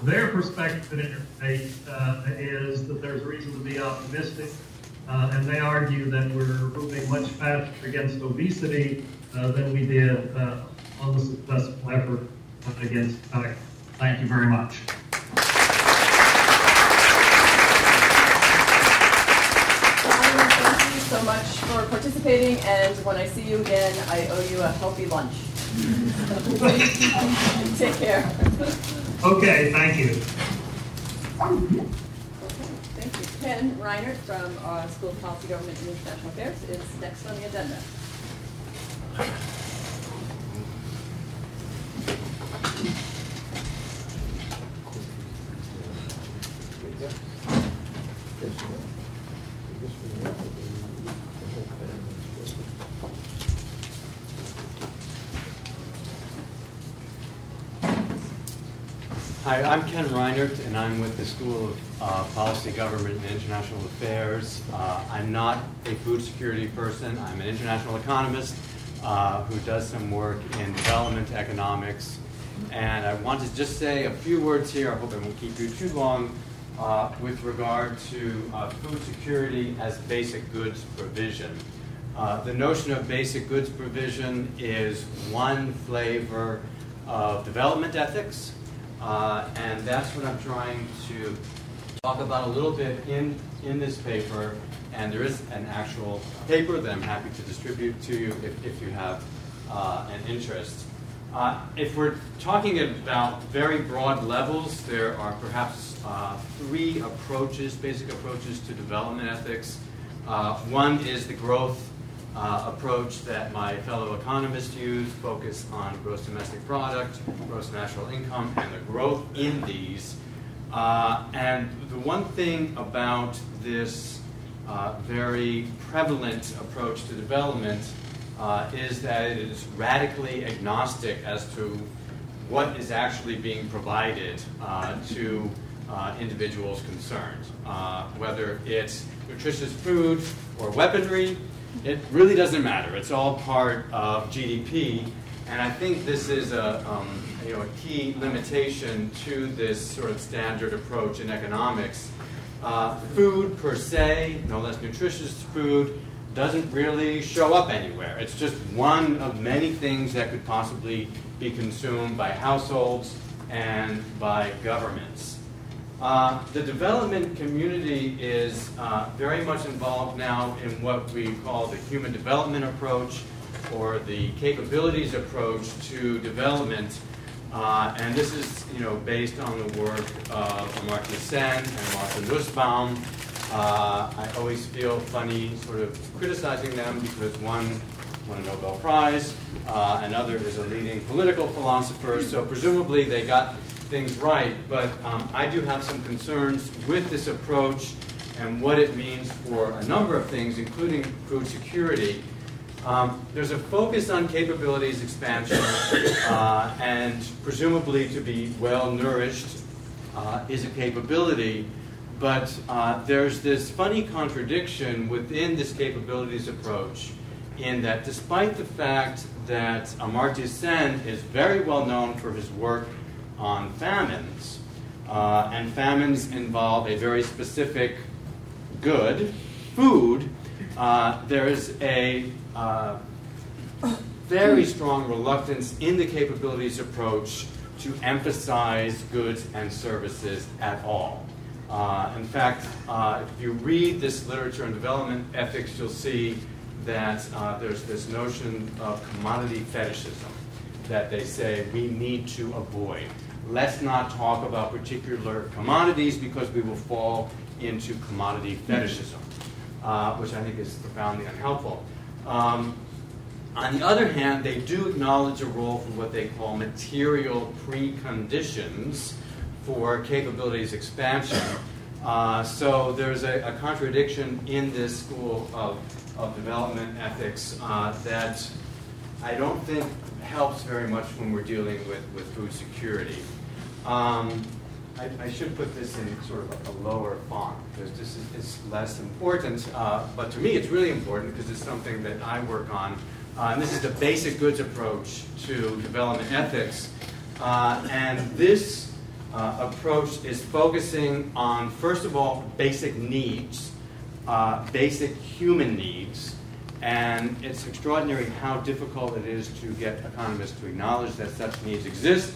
their perspective is that there's reason to be optimistic. And they argue that we're moving much faster against obesity than we did on the successful effort against tobacco. Thank you very much. Thank you so much for participating, and when I see you again, I owe you a healthy lunch. Take care. Okay, thank you. Thank you. Ken Reinert from School of Policy, Government, and International Affairs is next on the agenda. Hi, I'm Ken Reinert, and I'm with the School of Policy, Government, and International Affairs. I'm not a food security person. I'm an international economist who does some work in development economics. And I want to just say a few words here. I hope I won't keep you too long with regard to food security as basic goods provision. The notion of basic goods provision is one flavor of development ethics. And that's what I'm trying to talk about a little bit in this paper, and there is an actual paper that I'm happy to distribute to you if you have an interest. If we're talking about very broad levels, there are perhaps three approaches, basic approaches to development ethics. One is the growth approach that my fellow economists use, focus on gross domestic product, gross national income, and the growth in these. And the one thing about this very prevalent approach to development is that it is radically agnostic as to what is actually being provided to individuals concerned. Whether it's nutritious food or weaponry, it really doesn't matter. It's all part of GDP, and I think this is a key limitation to this sort of standard approach in economics. Food per se, no less nutritious food, doesn't really show up anywhere. It's just one of many things that could possibly be consumed by households and by governments. The development community is very much involved now in what we call the human development approach, or the capabilities approach to development. And this is based on the work of Marc and Martha Nussbaum. I always feel funny sort of criticizing them because one won a Nobel Prize, another is a leading political philosopher, so presumably they got things right, but I do have some concerns with this approach and what it means for a number of things, including food security. There's a focus on capabilities expansion, and presumably to be well-nourished is a capability, but there's this funny contradiction within this capabilities approach in that despite the fact that Amartya Sen is very well known for his work on famines, and famines involve a very specific good, food, there is a very strong reluctance in the capabilities approach to emphasize goods and services at all. In fact, if you read this literature on development ethics, you'll see that there's this notion of commodity fetishism that they say we need to avoid. Let's not talk about particular commodities because we will fall into commodity fetishism, which I think is profoundly unhelpful. On the other hand, they do acknowledge a role for what they call material preconditions for capabilities expansion. So there's a contradiction in this school of development ethics that I don't think helps very much when we're dealing with food security. I should put this in sort of a lower font because this is less important, but to me it's really important because it's something that I work on. And this is the basic goods approach to development ethics. And this approach is focusing on, first of all, basic needs, basic human needs. And it's extraordinary how difficult it is to get economists to acknowledge that such needs exist.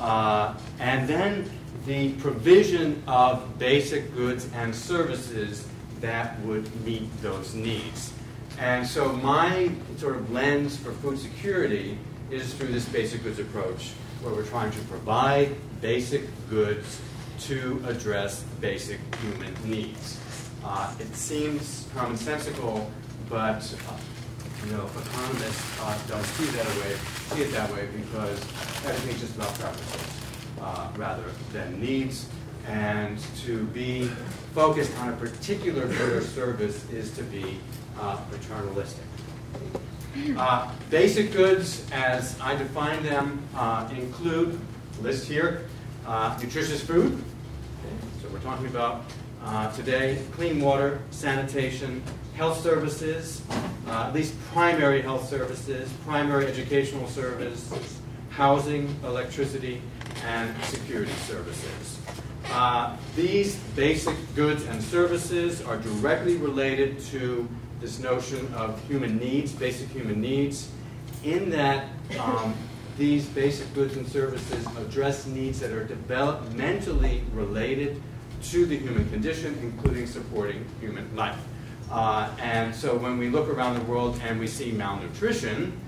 And then the provision of basic goods and services that would meet those needs. And so my sort of lens for food security is through this basic goods approach, where we're trying to provide basic goods to address basic human needs. It seems commonsensical, but economists don't see it that way because everything's just about preferences rather than needs. And to be focused on a particular good or service is to be paternalistic. Basic goods, as I define them, include, list here, nutritious food. Okay. So we're talking about today clean water, sanitation, health services, at least primary health services, primary educational services, housing, electricity, and security services. These basic goods and services are directly related to this notion of human needs, basic human needs, in that these basic goods and services address needs that are developmentally related to the human condition, including supporting human life. And so when we look around the world and we see malnutrition,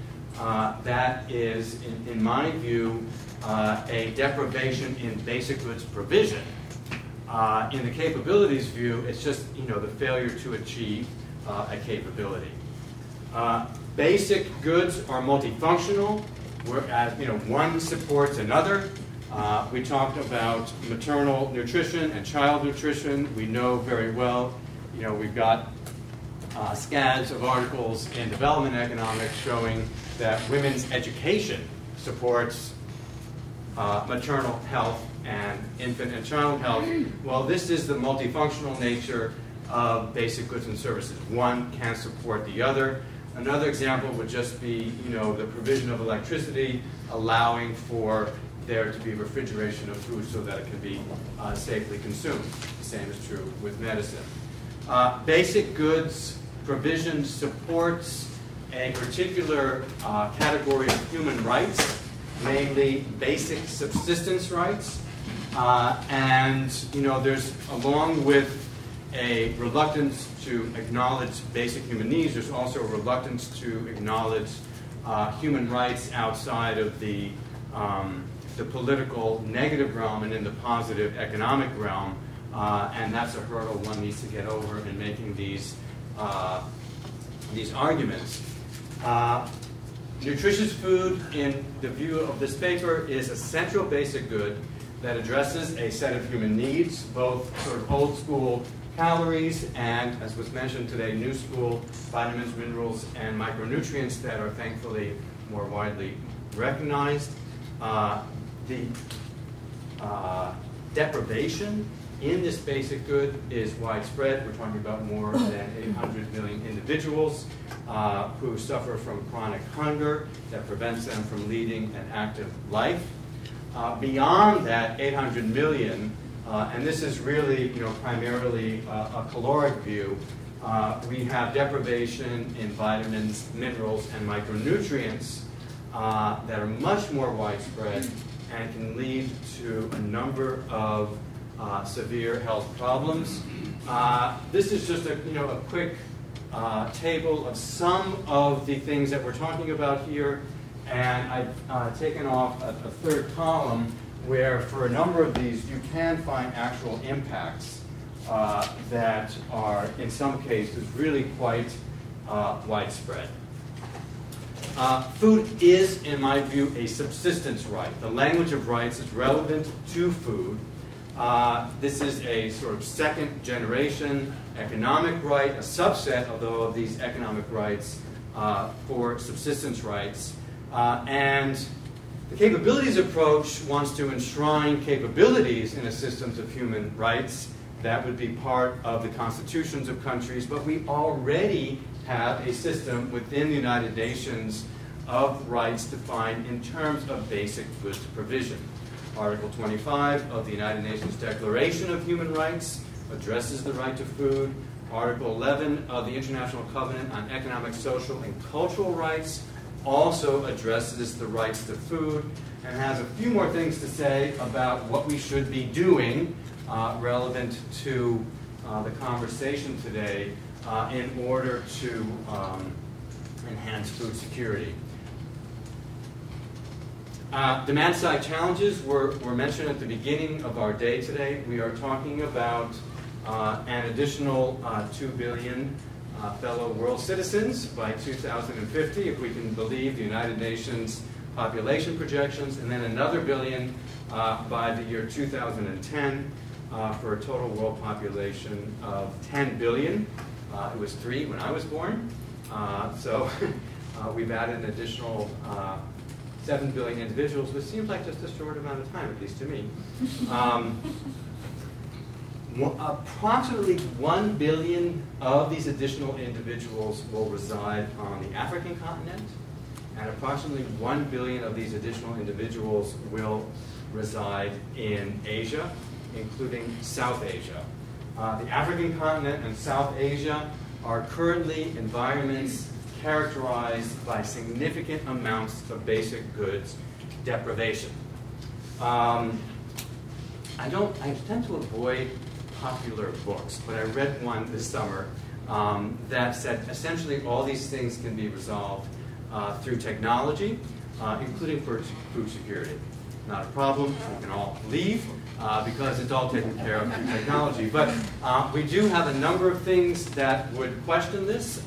that is, in my view, a deprivation in basic goods provision. In the capabilities view, it's just the failure to achieve a capability. Basic goods are multifunctional, whereas one supports another. We talked about maternal nutrition and child nutrition. We know very well, we've got scads of articles in development economics showing that women's education supports maternal health and infant and child health. Well, this is the multifunctional nature of basic goods and services. One can support the other. Another example would just be, the provision of electricity, allowing for there to be refrigeration of food so that it can be safely consumed. The same is true with medicine. Basic goods provision supports a particular category of human rights, namely basic subsistence rights. And there's, along with a reluctance to acknowledge basic human needs, there's also a reluctance to acknowledge human rights outside of the political negative realm and in the positive economic realm. And that's a hurdle one needs to get over in making these arguments. Nutritious food, in the view of this paper, is a central basic good that addresses a set of human needs, both sort of old school calories and, as was mentioned today, new school vitamins, minerals, and micronutrients that are thankfully more widely recognized. The deprivation in this basic good is widespread. We're talking about more than 800 million individuals who suffer from chronic hunger that prevents them from leading an active life. Beyond that 800 million, and this is really primarily a caloric view, we have deprivation in vitamins, minerals, and micronutrients that are much more widespread and can lead to a number of severe health problems. This is just a quick table of some of the things that we're talking about here, and I've taken off a third column where for a number of these you can find actual impacts that are in some cases really quite widespread. Food is, in my view, a subsistence right. The language of rights is relevant to food. This is a sort of second generation economic right, a subset, although, of these economic rights for subsistence rights. And the capabilities approach wants to enshrine capabilities in a systems of human rights that would be part of the constitutions of countries, but we already have a system within the United Nations of rights defined in terms of basic goods provision. Article 25 of the United Nations Declaration of Human Rights addresses the right to food. Article 11 of the International Covenant on Economic, Social, and Cultural Rights also addresses the rights to food and has a few more things to say about what we should be doing relevant to the conversation today in order to enhance food security. Demand-side challenges were mentioned at the beginning of our day today. We are talking about an additional 2 billion fellow world citizens by 2050, if we can believe the United Nations population projections, and then another billion by the year 2010 for a total world population of 10 billion. It was 3 when I was born, so we've added an additional 7 billion individuals, which seems like just a short amount of time, at least to me. Approximately 1 billion of these additional individuals will reside on the African continent, and approximately 1 billion of these additional individuals will reside in Asia, including South Asia. The African continent and South Asia are currently environments characterized by significant amounts of basic goods deprivation. I tend to avoid popular books, but I read one this summer that said essentially all these things can be resolved through technology, including for food security. Not a problem. We can all leave because it's all taken care of through technology. But we do have a number of things that would question this.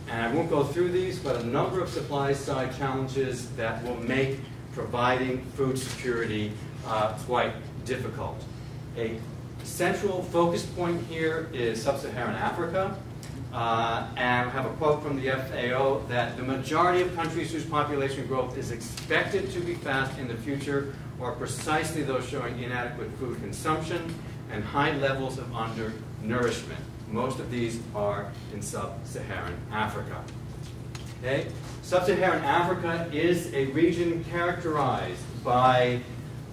And I won't go through these, but a number of supply-side challenges that will make providing food security quite difficult. A central focus point here is sub-Saharan Africa. And I have a quote from the FAO that the majority of countries whose population growth is expected to be fast in the future are precisely those showing inadequate food consumption and high levels of undernourishment. Most of these are in sub-Saharan Africa. Okay? Sub-Saharan Africa is a region characterized by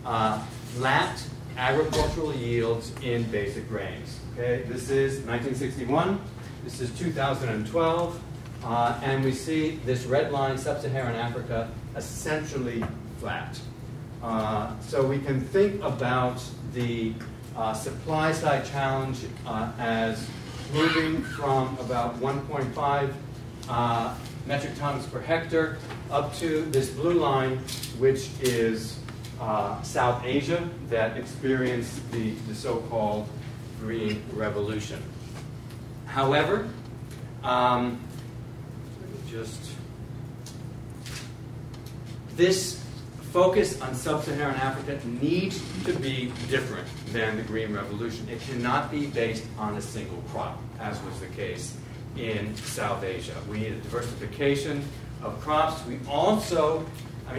flat agricultural yields in basic grains. Okay? This is 1961. This is 2012. And we see this red line, sub-Saharan Africa, essentially flat. So we can think about the supply side challenge as moving from about 1.5 metric tons per hectare up to this blue line, which is South Asia that experienced the so-called Green Revolution. However, this focus on sub-Saharan Africa needs to be different than the Green Revolution. It cannot be based on a single crop, as was the case in South Asia. We need a diversification of crops. We also,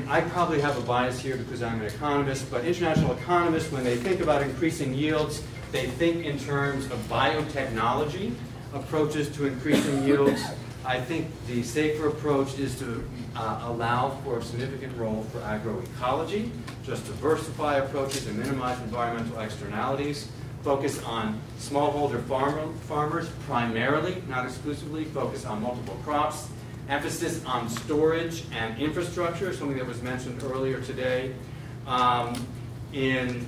I probably have a bias here because I'm an economist, but international economists, when they think about increasing yields, they think in terms of biotechnology approaches to increasing yields. I think the safer approach is to allow for a significant role for agroecology, just diversify approaches and minimize environmental externalities, focus on smallholder farmers primarily, not exclusively, focus on multiple crops, emphasis on storage and infrastructure, something that was mentioned earlier today. In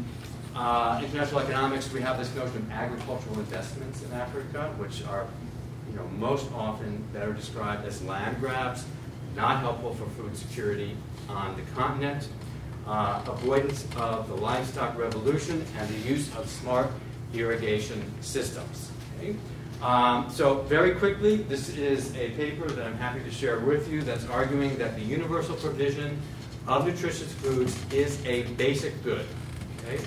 international economics, we have this notion of agricultural investments in Africa, which are most often better described as land grabs, not helpful for food security on the continent, avoidance of the livestock revolution, and the use of smart irrigation systems. Okay? So very quickly, this is a paper that I'm happy to share with you that's arguing that the universal provision of nutritious foods is a basic good. Okay?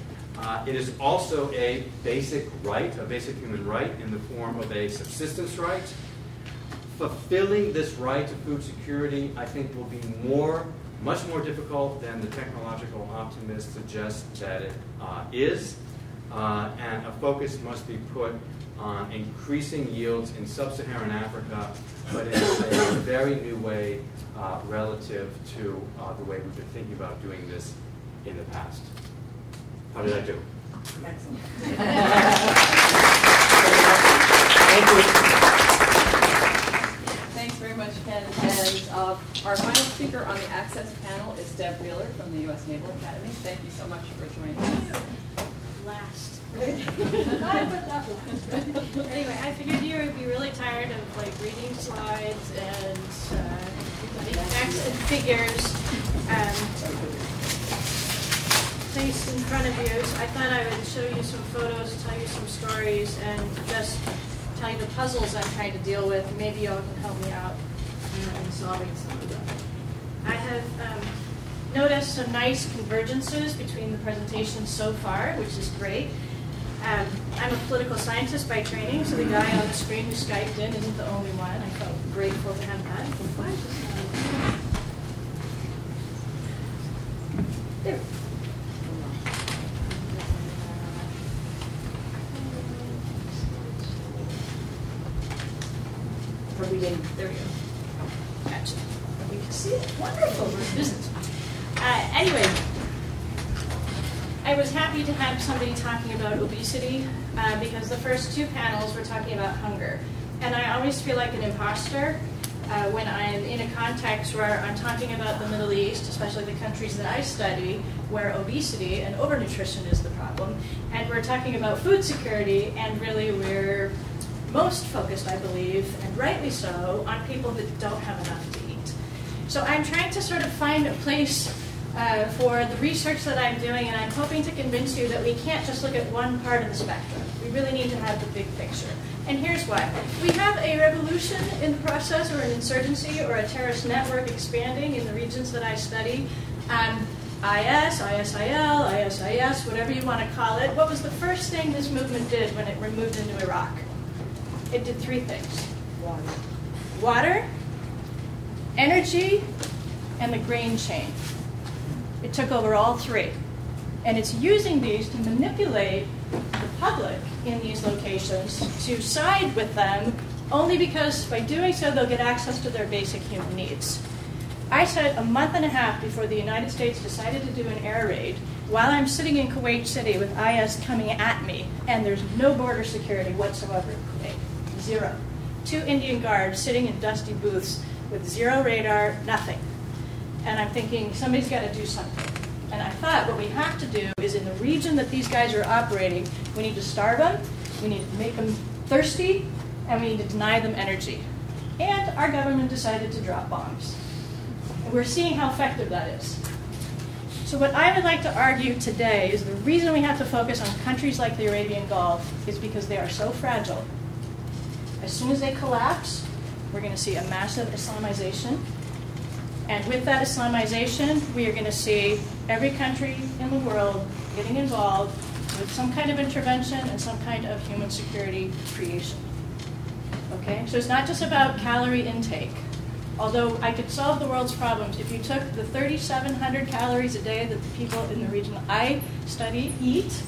It is also a basic right, a basic human right in the form of a subsistence right. Fulfilling this right to food security, I think, will be much more difficult than the technological optimist suggests that it is. And a focus must be put on increasing yields in sub-Saharan Africa, but in a very new way relative to the way we've been thinking about doing this in the past. How did I do? Excellent. Thank you. Thanks very much, Ken. And our final speaker on the Access panel is Deb Wheeler from the U.S. Naval Academy. Thank you so much for joining us. Last. Anyway, I figured you would be really tired of reading slides and facts and figures. Place in front of you, so I thought I would show you some photos, tell you some stories, and just tell you the puzzles I'm trying to deal with. Maybe y'all can help me out in solving some of them. I have noticed some nice convergences between the presentations so far, which is great. I'm a political scientist by training, so the guy on the screen who Skyped in isn't the only one. I felt grateful to have that. There. There we go. Gotcha. You can see it. Wonderful. We're in business. Anyway, I was happy to have somebody talking about obesity because the first two panels were talking about hunger. And I always feel like an imposter when I'm in a context where I'm talking about the Middle East, especially the countries that I study, where obesity and overnutrition is the problem. problem, and we're talking about food security, and really we're most focused, I believe, and rightly so, on people that don't have enough to eat. So I'm trying to sort of find a place for the research that I'm doing, and I'm hoping to convince you that we can't just look at one part of the spectrum. We really need to have the big picture. And here's why. We have a revolution in the process, or an insurgency, or a terrorist network expanding in the regions that I study. IS, ISIL, ISIS, whatever you want to call it. What was the first thing this movement did when it moved into Iraq? It did three things. Water, energy, and the grain chain. It took over all three. And it's using these to manipulate the public in these locations to side with them, only because by doing so they'll get access to their basic human needs. I said a month and a half before the United States decided to do an air raid, while I'm sitting in Kuwait City with IS coming at me, and there's no border security whatsoever in Kuwait. Zero. 2 Indian guards sitting in dusty booths with zero radar, nothing. And I'm thinking, somebody's got to do something. And I thought what we have to do is, in the region that these guys are operating, we need to starve them, we need to make them thirsty, and we need to deny them energy. And our government decided to drop bombs. And we're seeing how effective that is. So what I would like to argue today is the reason we have to focus on countries like the Arabian Gulf is because they are so fragile. As soon as they collapse, we're going to see a massive Islamization. And with that Islamization, we are going to see every country in the world getting involved with some kind of intervention and some kind of human security creation. Okay? So it's not just about calorie intake. Although I could solve the world's problems if you took the 3,700 calories a day that the people in the region I study eat,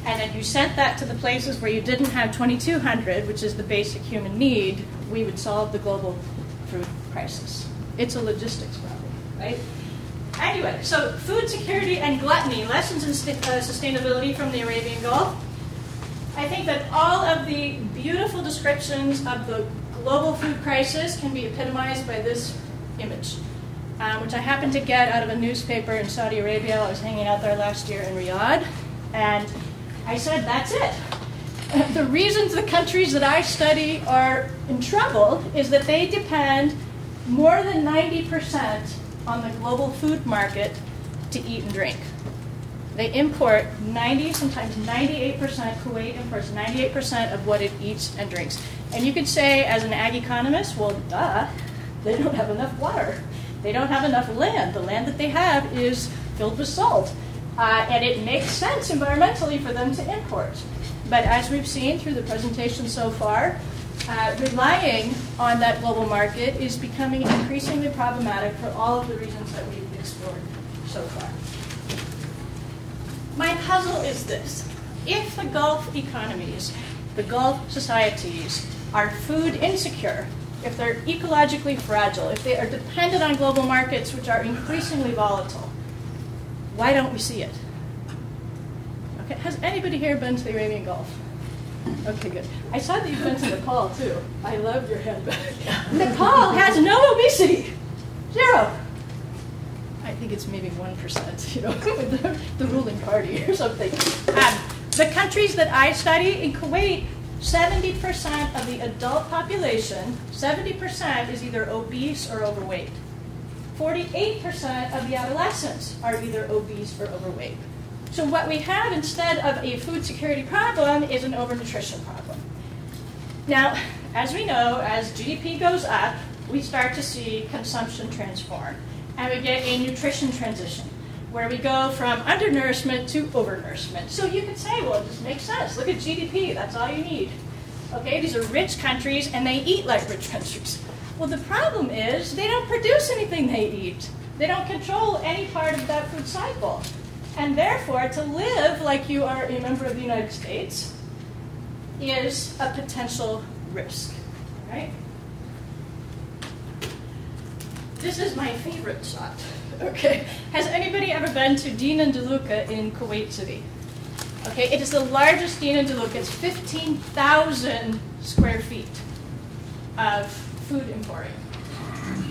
and then you sent that to the places where you didn't have 2,200, which is the basic human need, we would solve the global food crisis. It's a logistics problem, right? Anyway, so food security and gluttony, lessons in sustainability from the Arabian Gulf. I think that all of the beautiful descriptions of the global food crisis can be epitomized by this image, which I happened to get out of a newspaper in Saudi Arabia. I was hanging out there last year in Riyadh, and I said, that's it. The reasons the countries that I study are in trouble is that they depend more than 90% on the global food market to eat and drink. They import 90, sometimes 98%, Kuwait imports 98% of what it eats and drinks. And you could say, as an ag economist, well, duh, they don't have enough water. They don't have enough land. The land that they have is filled with salt. And it makes sense environmentally for them to import. But as we've seen through the presentation so far, relying on that global market is becoming increasingly problematic for all of the reasons that we've explored so far. My puzzle is this. If the Gulf economies, the Gulf societies, are food insecure, if they're ecologically fragile, if they are dependent on global markets which are increasingly volatile, why don't we see it? Okay, has anybody here been to the Arabian Gulf? Okay, good. I saw that you've been to Nepal, too. I loved your handbag. Nepal has no obesity. Zero. I think it's maybe 1%, with the ruling party or something. The countries that I study, in Kuwait, 70% of the adult population, 70% is either obese or overweight. 48% of the adolescents are either obese or overweight. So what we have instead of a food security problem is an overnutrition problem. Now, as we know, as GDP goes up, we start to see consumption transform. And we get a nutrition transition, where we go from undernourishment to overnourishment. So you could say, well, it just makes sense. Look at GDP, that's all you need. Okay, these are rich countries, and they eat like rich countries. Well, the problem is they don't produce anything they eat. They don't control any part of that food cycle. And therefore, to live like you are a member of the United States is a potential risk, right? This is my favorite shot, okay? Has anybody ever been to Dina Daluka in Kuwait City? Okay, it is the largest Dina Daluka. It's 15,000 square feet of food importing.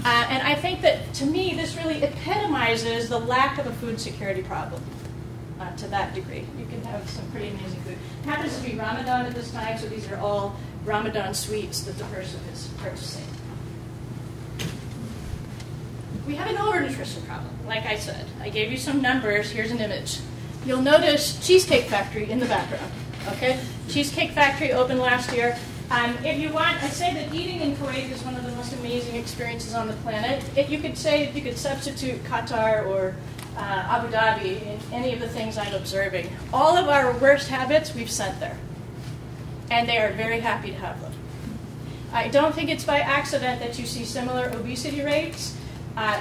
And I think that, to me, this really epitomizes the lack of a food security problem. to that degree. You can have some pretty amazing food. It happens to be Ramadan at this time, so these are all Ramadan sweets that the person is purchasing. We have an overnutrition problem, like I said. I gave you some numbers. Here's an image. You'll notice Cheesecake Factory in the background. Okay, Cheesecake Factory opened last year. If you want, I say that eating in Kuwait is one of the most amazing experiences on the planet. You could say you could substitute Qatar or Abu Dhabi in any of the things I'm observing. All of our worst habits we've sent there, and they are very happy to have them. I don't think it's by accident that you see similar obesity rates,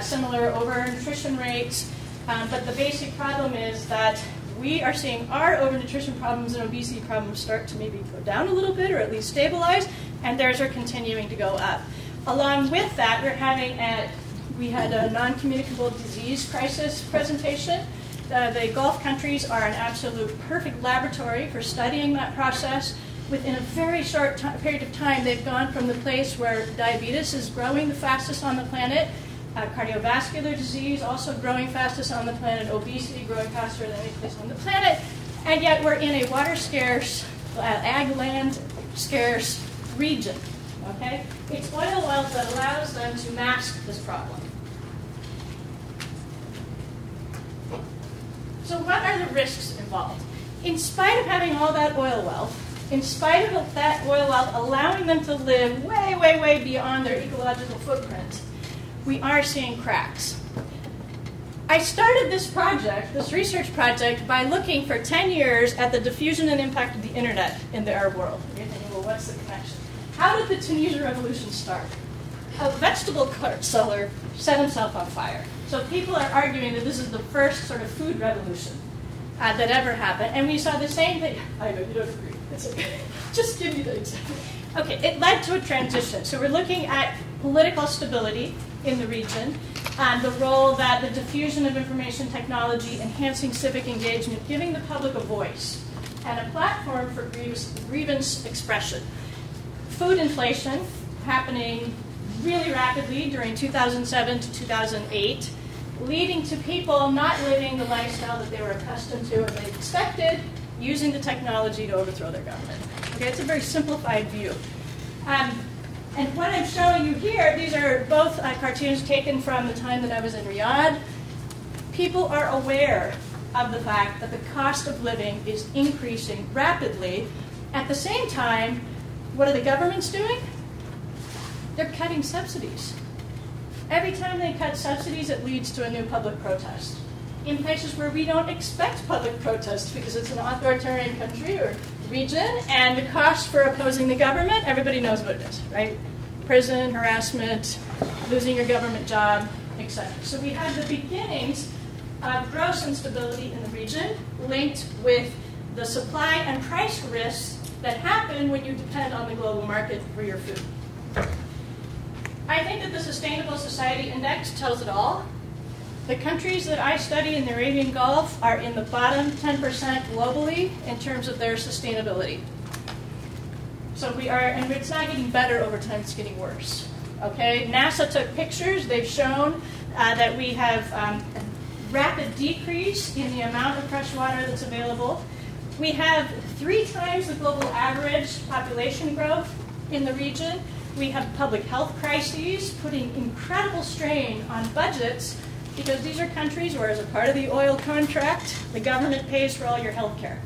similar overnutrition rates, but the basic problem is that we are seeing our overnutrition problems and obesity problems start to maybe go down a little bit or at least stabilize, and theirs are continuing to go up. Along with that, we had a non-communicable disease crisis presentation. The Gulf countries are an absolute perfect laboratory for studying that process. Within a very short period of time, they've gone from the place where diabetes is growing the fastest on the planet, cardiovascular disease also growing fastest on the planet, obesity growing faster than any place on the planet, and yet we're in a water-scarce, ag land-scarce region. Okay? It's oil wealth that allows them to mask this problem. So what are the risks involved? In spite of having all that oil wealth, in spite of that oil wealth allowing them to live way, way, way beyond their ecological footprint, we are seeing cracks. I started this project, this research project, by looking for 10 years at the diffusion and impact of the internet in the Arab world. You're thinking, well, what's the connection? How did the Tunisian revolution start? A vegetable cart seller set himself on fire. So people are arguing that this is the first sort of food revolution that ever happened. And we saw the same thing. I know, you don't agree. It's okay. Just give me the example. Okay, it led to a transition. So we're looking at political stability in the region, and the role that the diffusion of information technology, enhancing civic engagement, giving the public a voice, and a platform for grievance expression. Food inflation happening really rapidly during 2007 to 2008, leading to people not living the lifestyle that they were accustomed to or they expected, using the technology to overthrow their government. Okay, it's a very simplified view. And what I'm showing you here, these are both cartoons taken from the time that I was in Riyadh. People are aware of the fact that the cost of living is increasing rapidly. At the same time, what are the governments doing? They're cutting subsidies. Every time they cut subsidies, it leads to a new public protest. In places where we don't expect public protest because it's an authoritarian country or region, and the cost for opposing the government, everybody knows what it is, right? Prison, harassment, losing your government job, etc. So we have the beginnings of gross instability in the region linked with the supply and price risks that happen when you depend on the global market for your food. I think that the Sustainable Society Index tells it all. The countries that I study in the Arabian Gulf are in the bottom 10% globally in terms of their sustainability. So we are, and it's not getting better over time, it's getting worse. Okay, NASA took pictures, they've shown that we have a rapid decrease in the amount of fresh water that's available. We have 3 times the global average population growth in the region. We have public health crises putting incredible strain on budgets because these are countries where, as a part of the oil contract, the government pays for all your health care.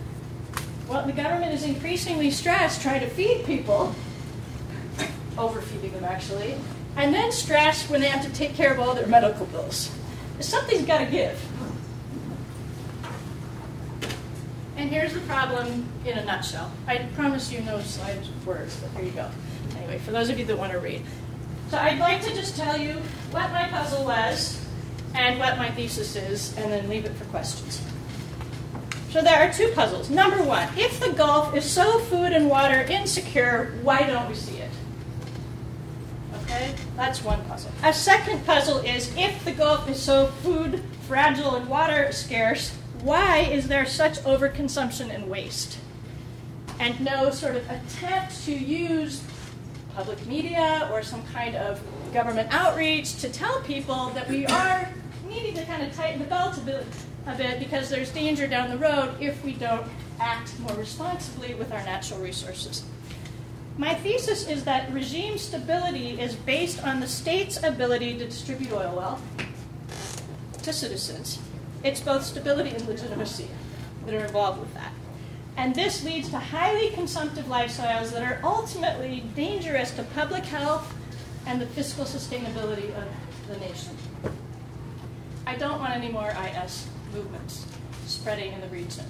Well, the government is increasingly stressed trying to feed people, overfeeding them actually, and then stressed when they have to take care of all their medical bills. Something's got to give. And here's the problem in a nutshell. I promise you no slides with words, but here you go. Anyway, for those of you that want to read. So I'd like to just tell you what my puzzle was and what my thesis is, and then leave it for questions. So there are 2 puzzles. Number 1, if the Gulf is so food and water insecure, why don't we see it? Okay, that's one puzzle. A second puzzle is, if the Gulf is so food fragile and water scarce, why is there such overconsumption and waste? And no sort of attempt to use public media or some kind of government outreach to tell people that we are needing to kind of tighten the belt a bit a bit because there's danger down the road if we don't act more responsibly with our natural resources. My thesis is that regime stability is based on the state's ability to distribute oil wealth to citizens. It's both stability and legitimacy that are involved with that. And this leads to highly consumptive lifestyles that are ultimately dangerous to public health and the fiscal sustainability of the nation. I don't want any more IS movements spreading in the region.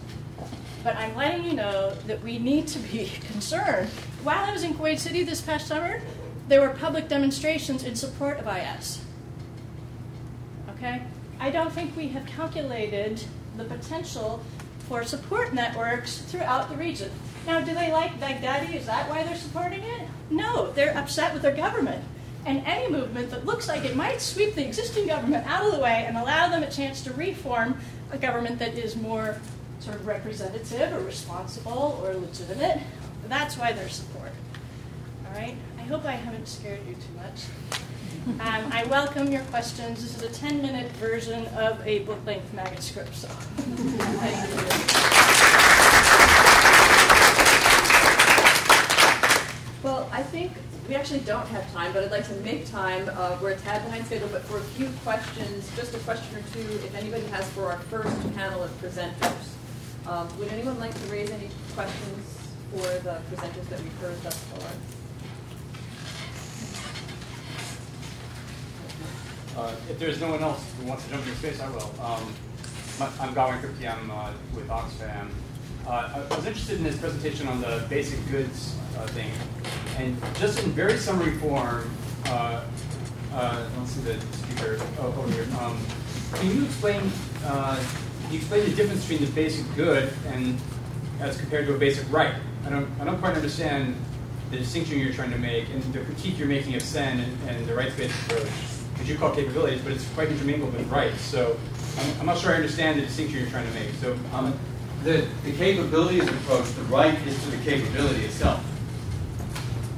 But I'm letting you know that we need to be concerned. While I was in Kuwait City this past summer, there were public demonstrations in support of IS. Okay? I don't think we have calculated the potential for support networks throughout the region. Now, do they like Baghdadi? Is that why they're supporting it? No, they're upset with their government. And any movement that looks like it might sweep the existing government out of the way and allow them a chance to reform a government that is more sort of representative or responsible or legitimate, that's why they're supported. All right? I hope I haven't scared you too much. I welcome your questions. This is a 10-minute version of a book-length manuscript, so thank you. Well, I think we actually don't have time, but I'd like to make time. We're a tad behind schedule, but for a few questions, just a question or two, if anybody has for our first panel of presenters. Would anyone like to raise any questions for the presenters that we've heard thus far? If there's no one else who wants to jump into space, I will. I'm Gawain Kripke, I'm with Oxfam. I was interested in this presentation on the basic goods thing, and just in very summary form, let's see the speaker over here. Can you explain the difference between the basic good and as compared to a basic right? I don't quite understand the distinction you're trying to make and the critique you're making of Sen and the rights-based approach, which you call capabilities, but it's quite intermingled with rights. So I'm not sure I understand the distinction you're trying to make. So the capabilities approach, the right is to the capability itself.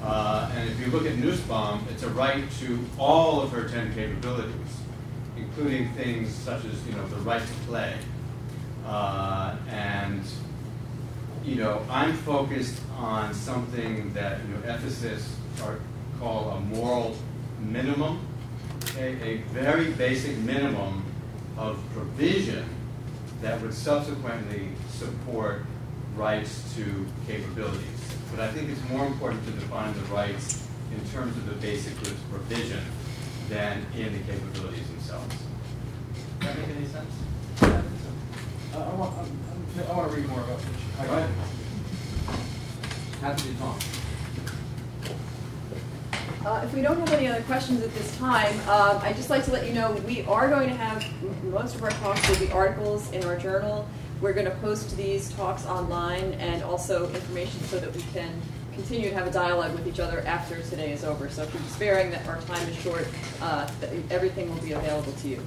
And if you look at Nussbaum, it's a right to all of her 10 capabilities, including things such as the right to play. And I'm focused on something that ethicists call a moral minimum, a very basic minimum of provision that would subsequently support rights to capabilities. But I think it's more important to define the rights in terms of the basic goods provision than in the capabilities themselves. Does that make any sense? I want to read more about this. Go ahead. Happy to talk. If we don't have any other questions at this time, I'd just like to let you know we are going to have, most of our talks will be articles in our journal. We're going to post these talks online and also information so that we can continue to have a dialogue with each other after today is over. So if you're despairing that our time is short, everything will be available to you.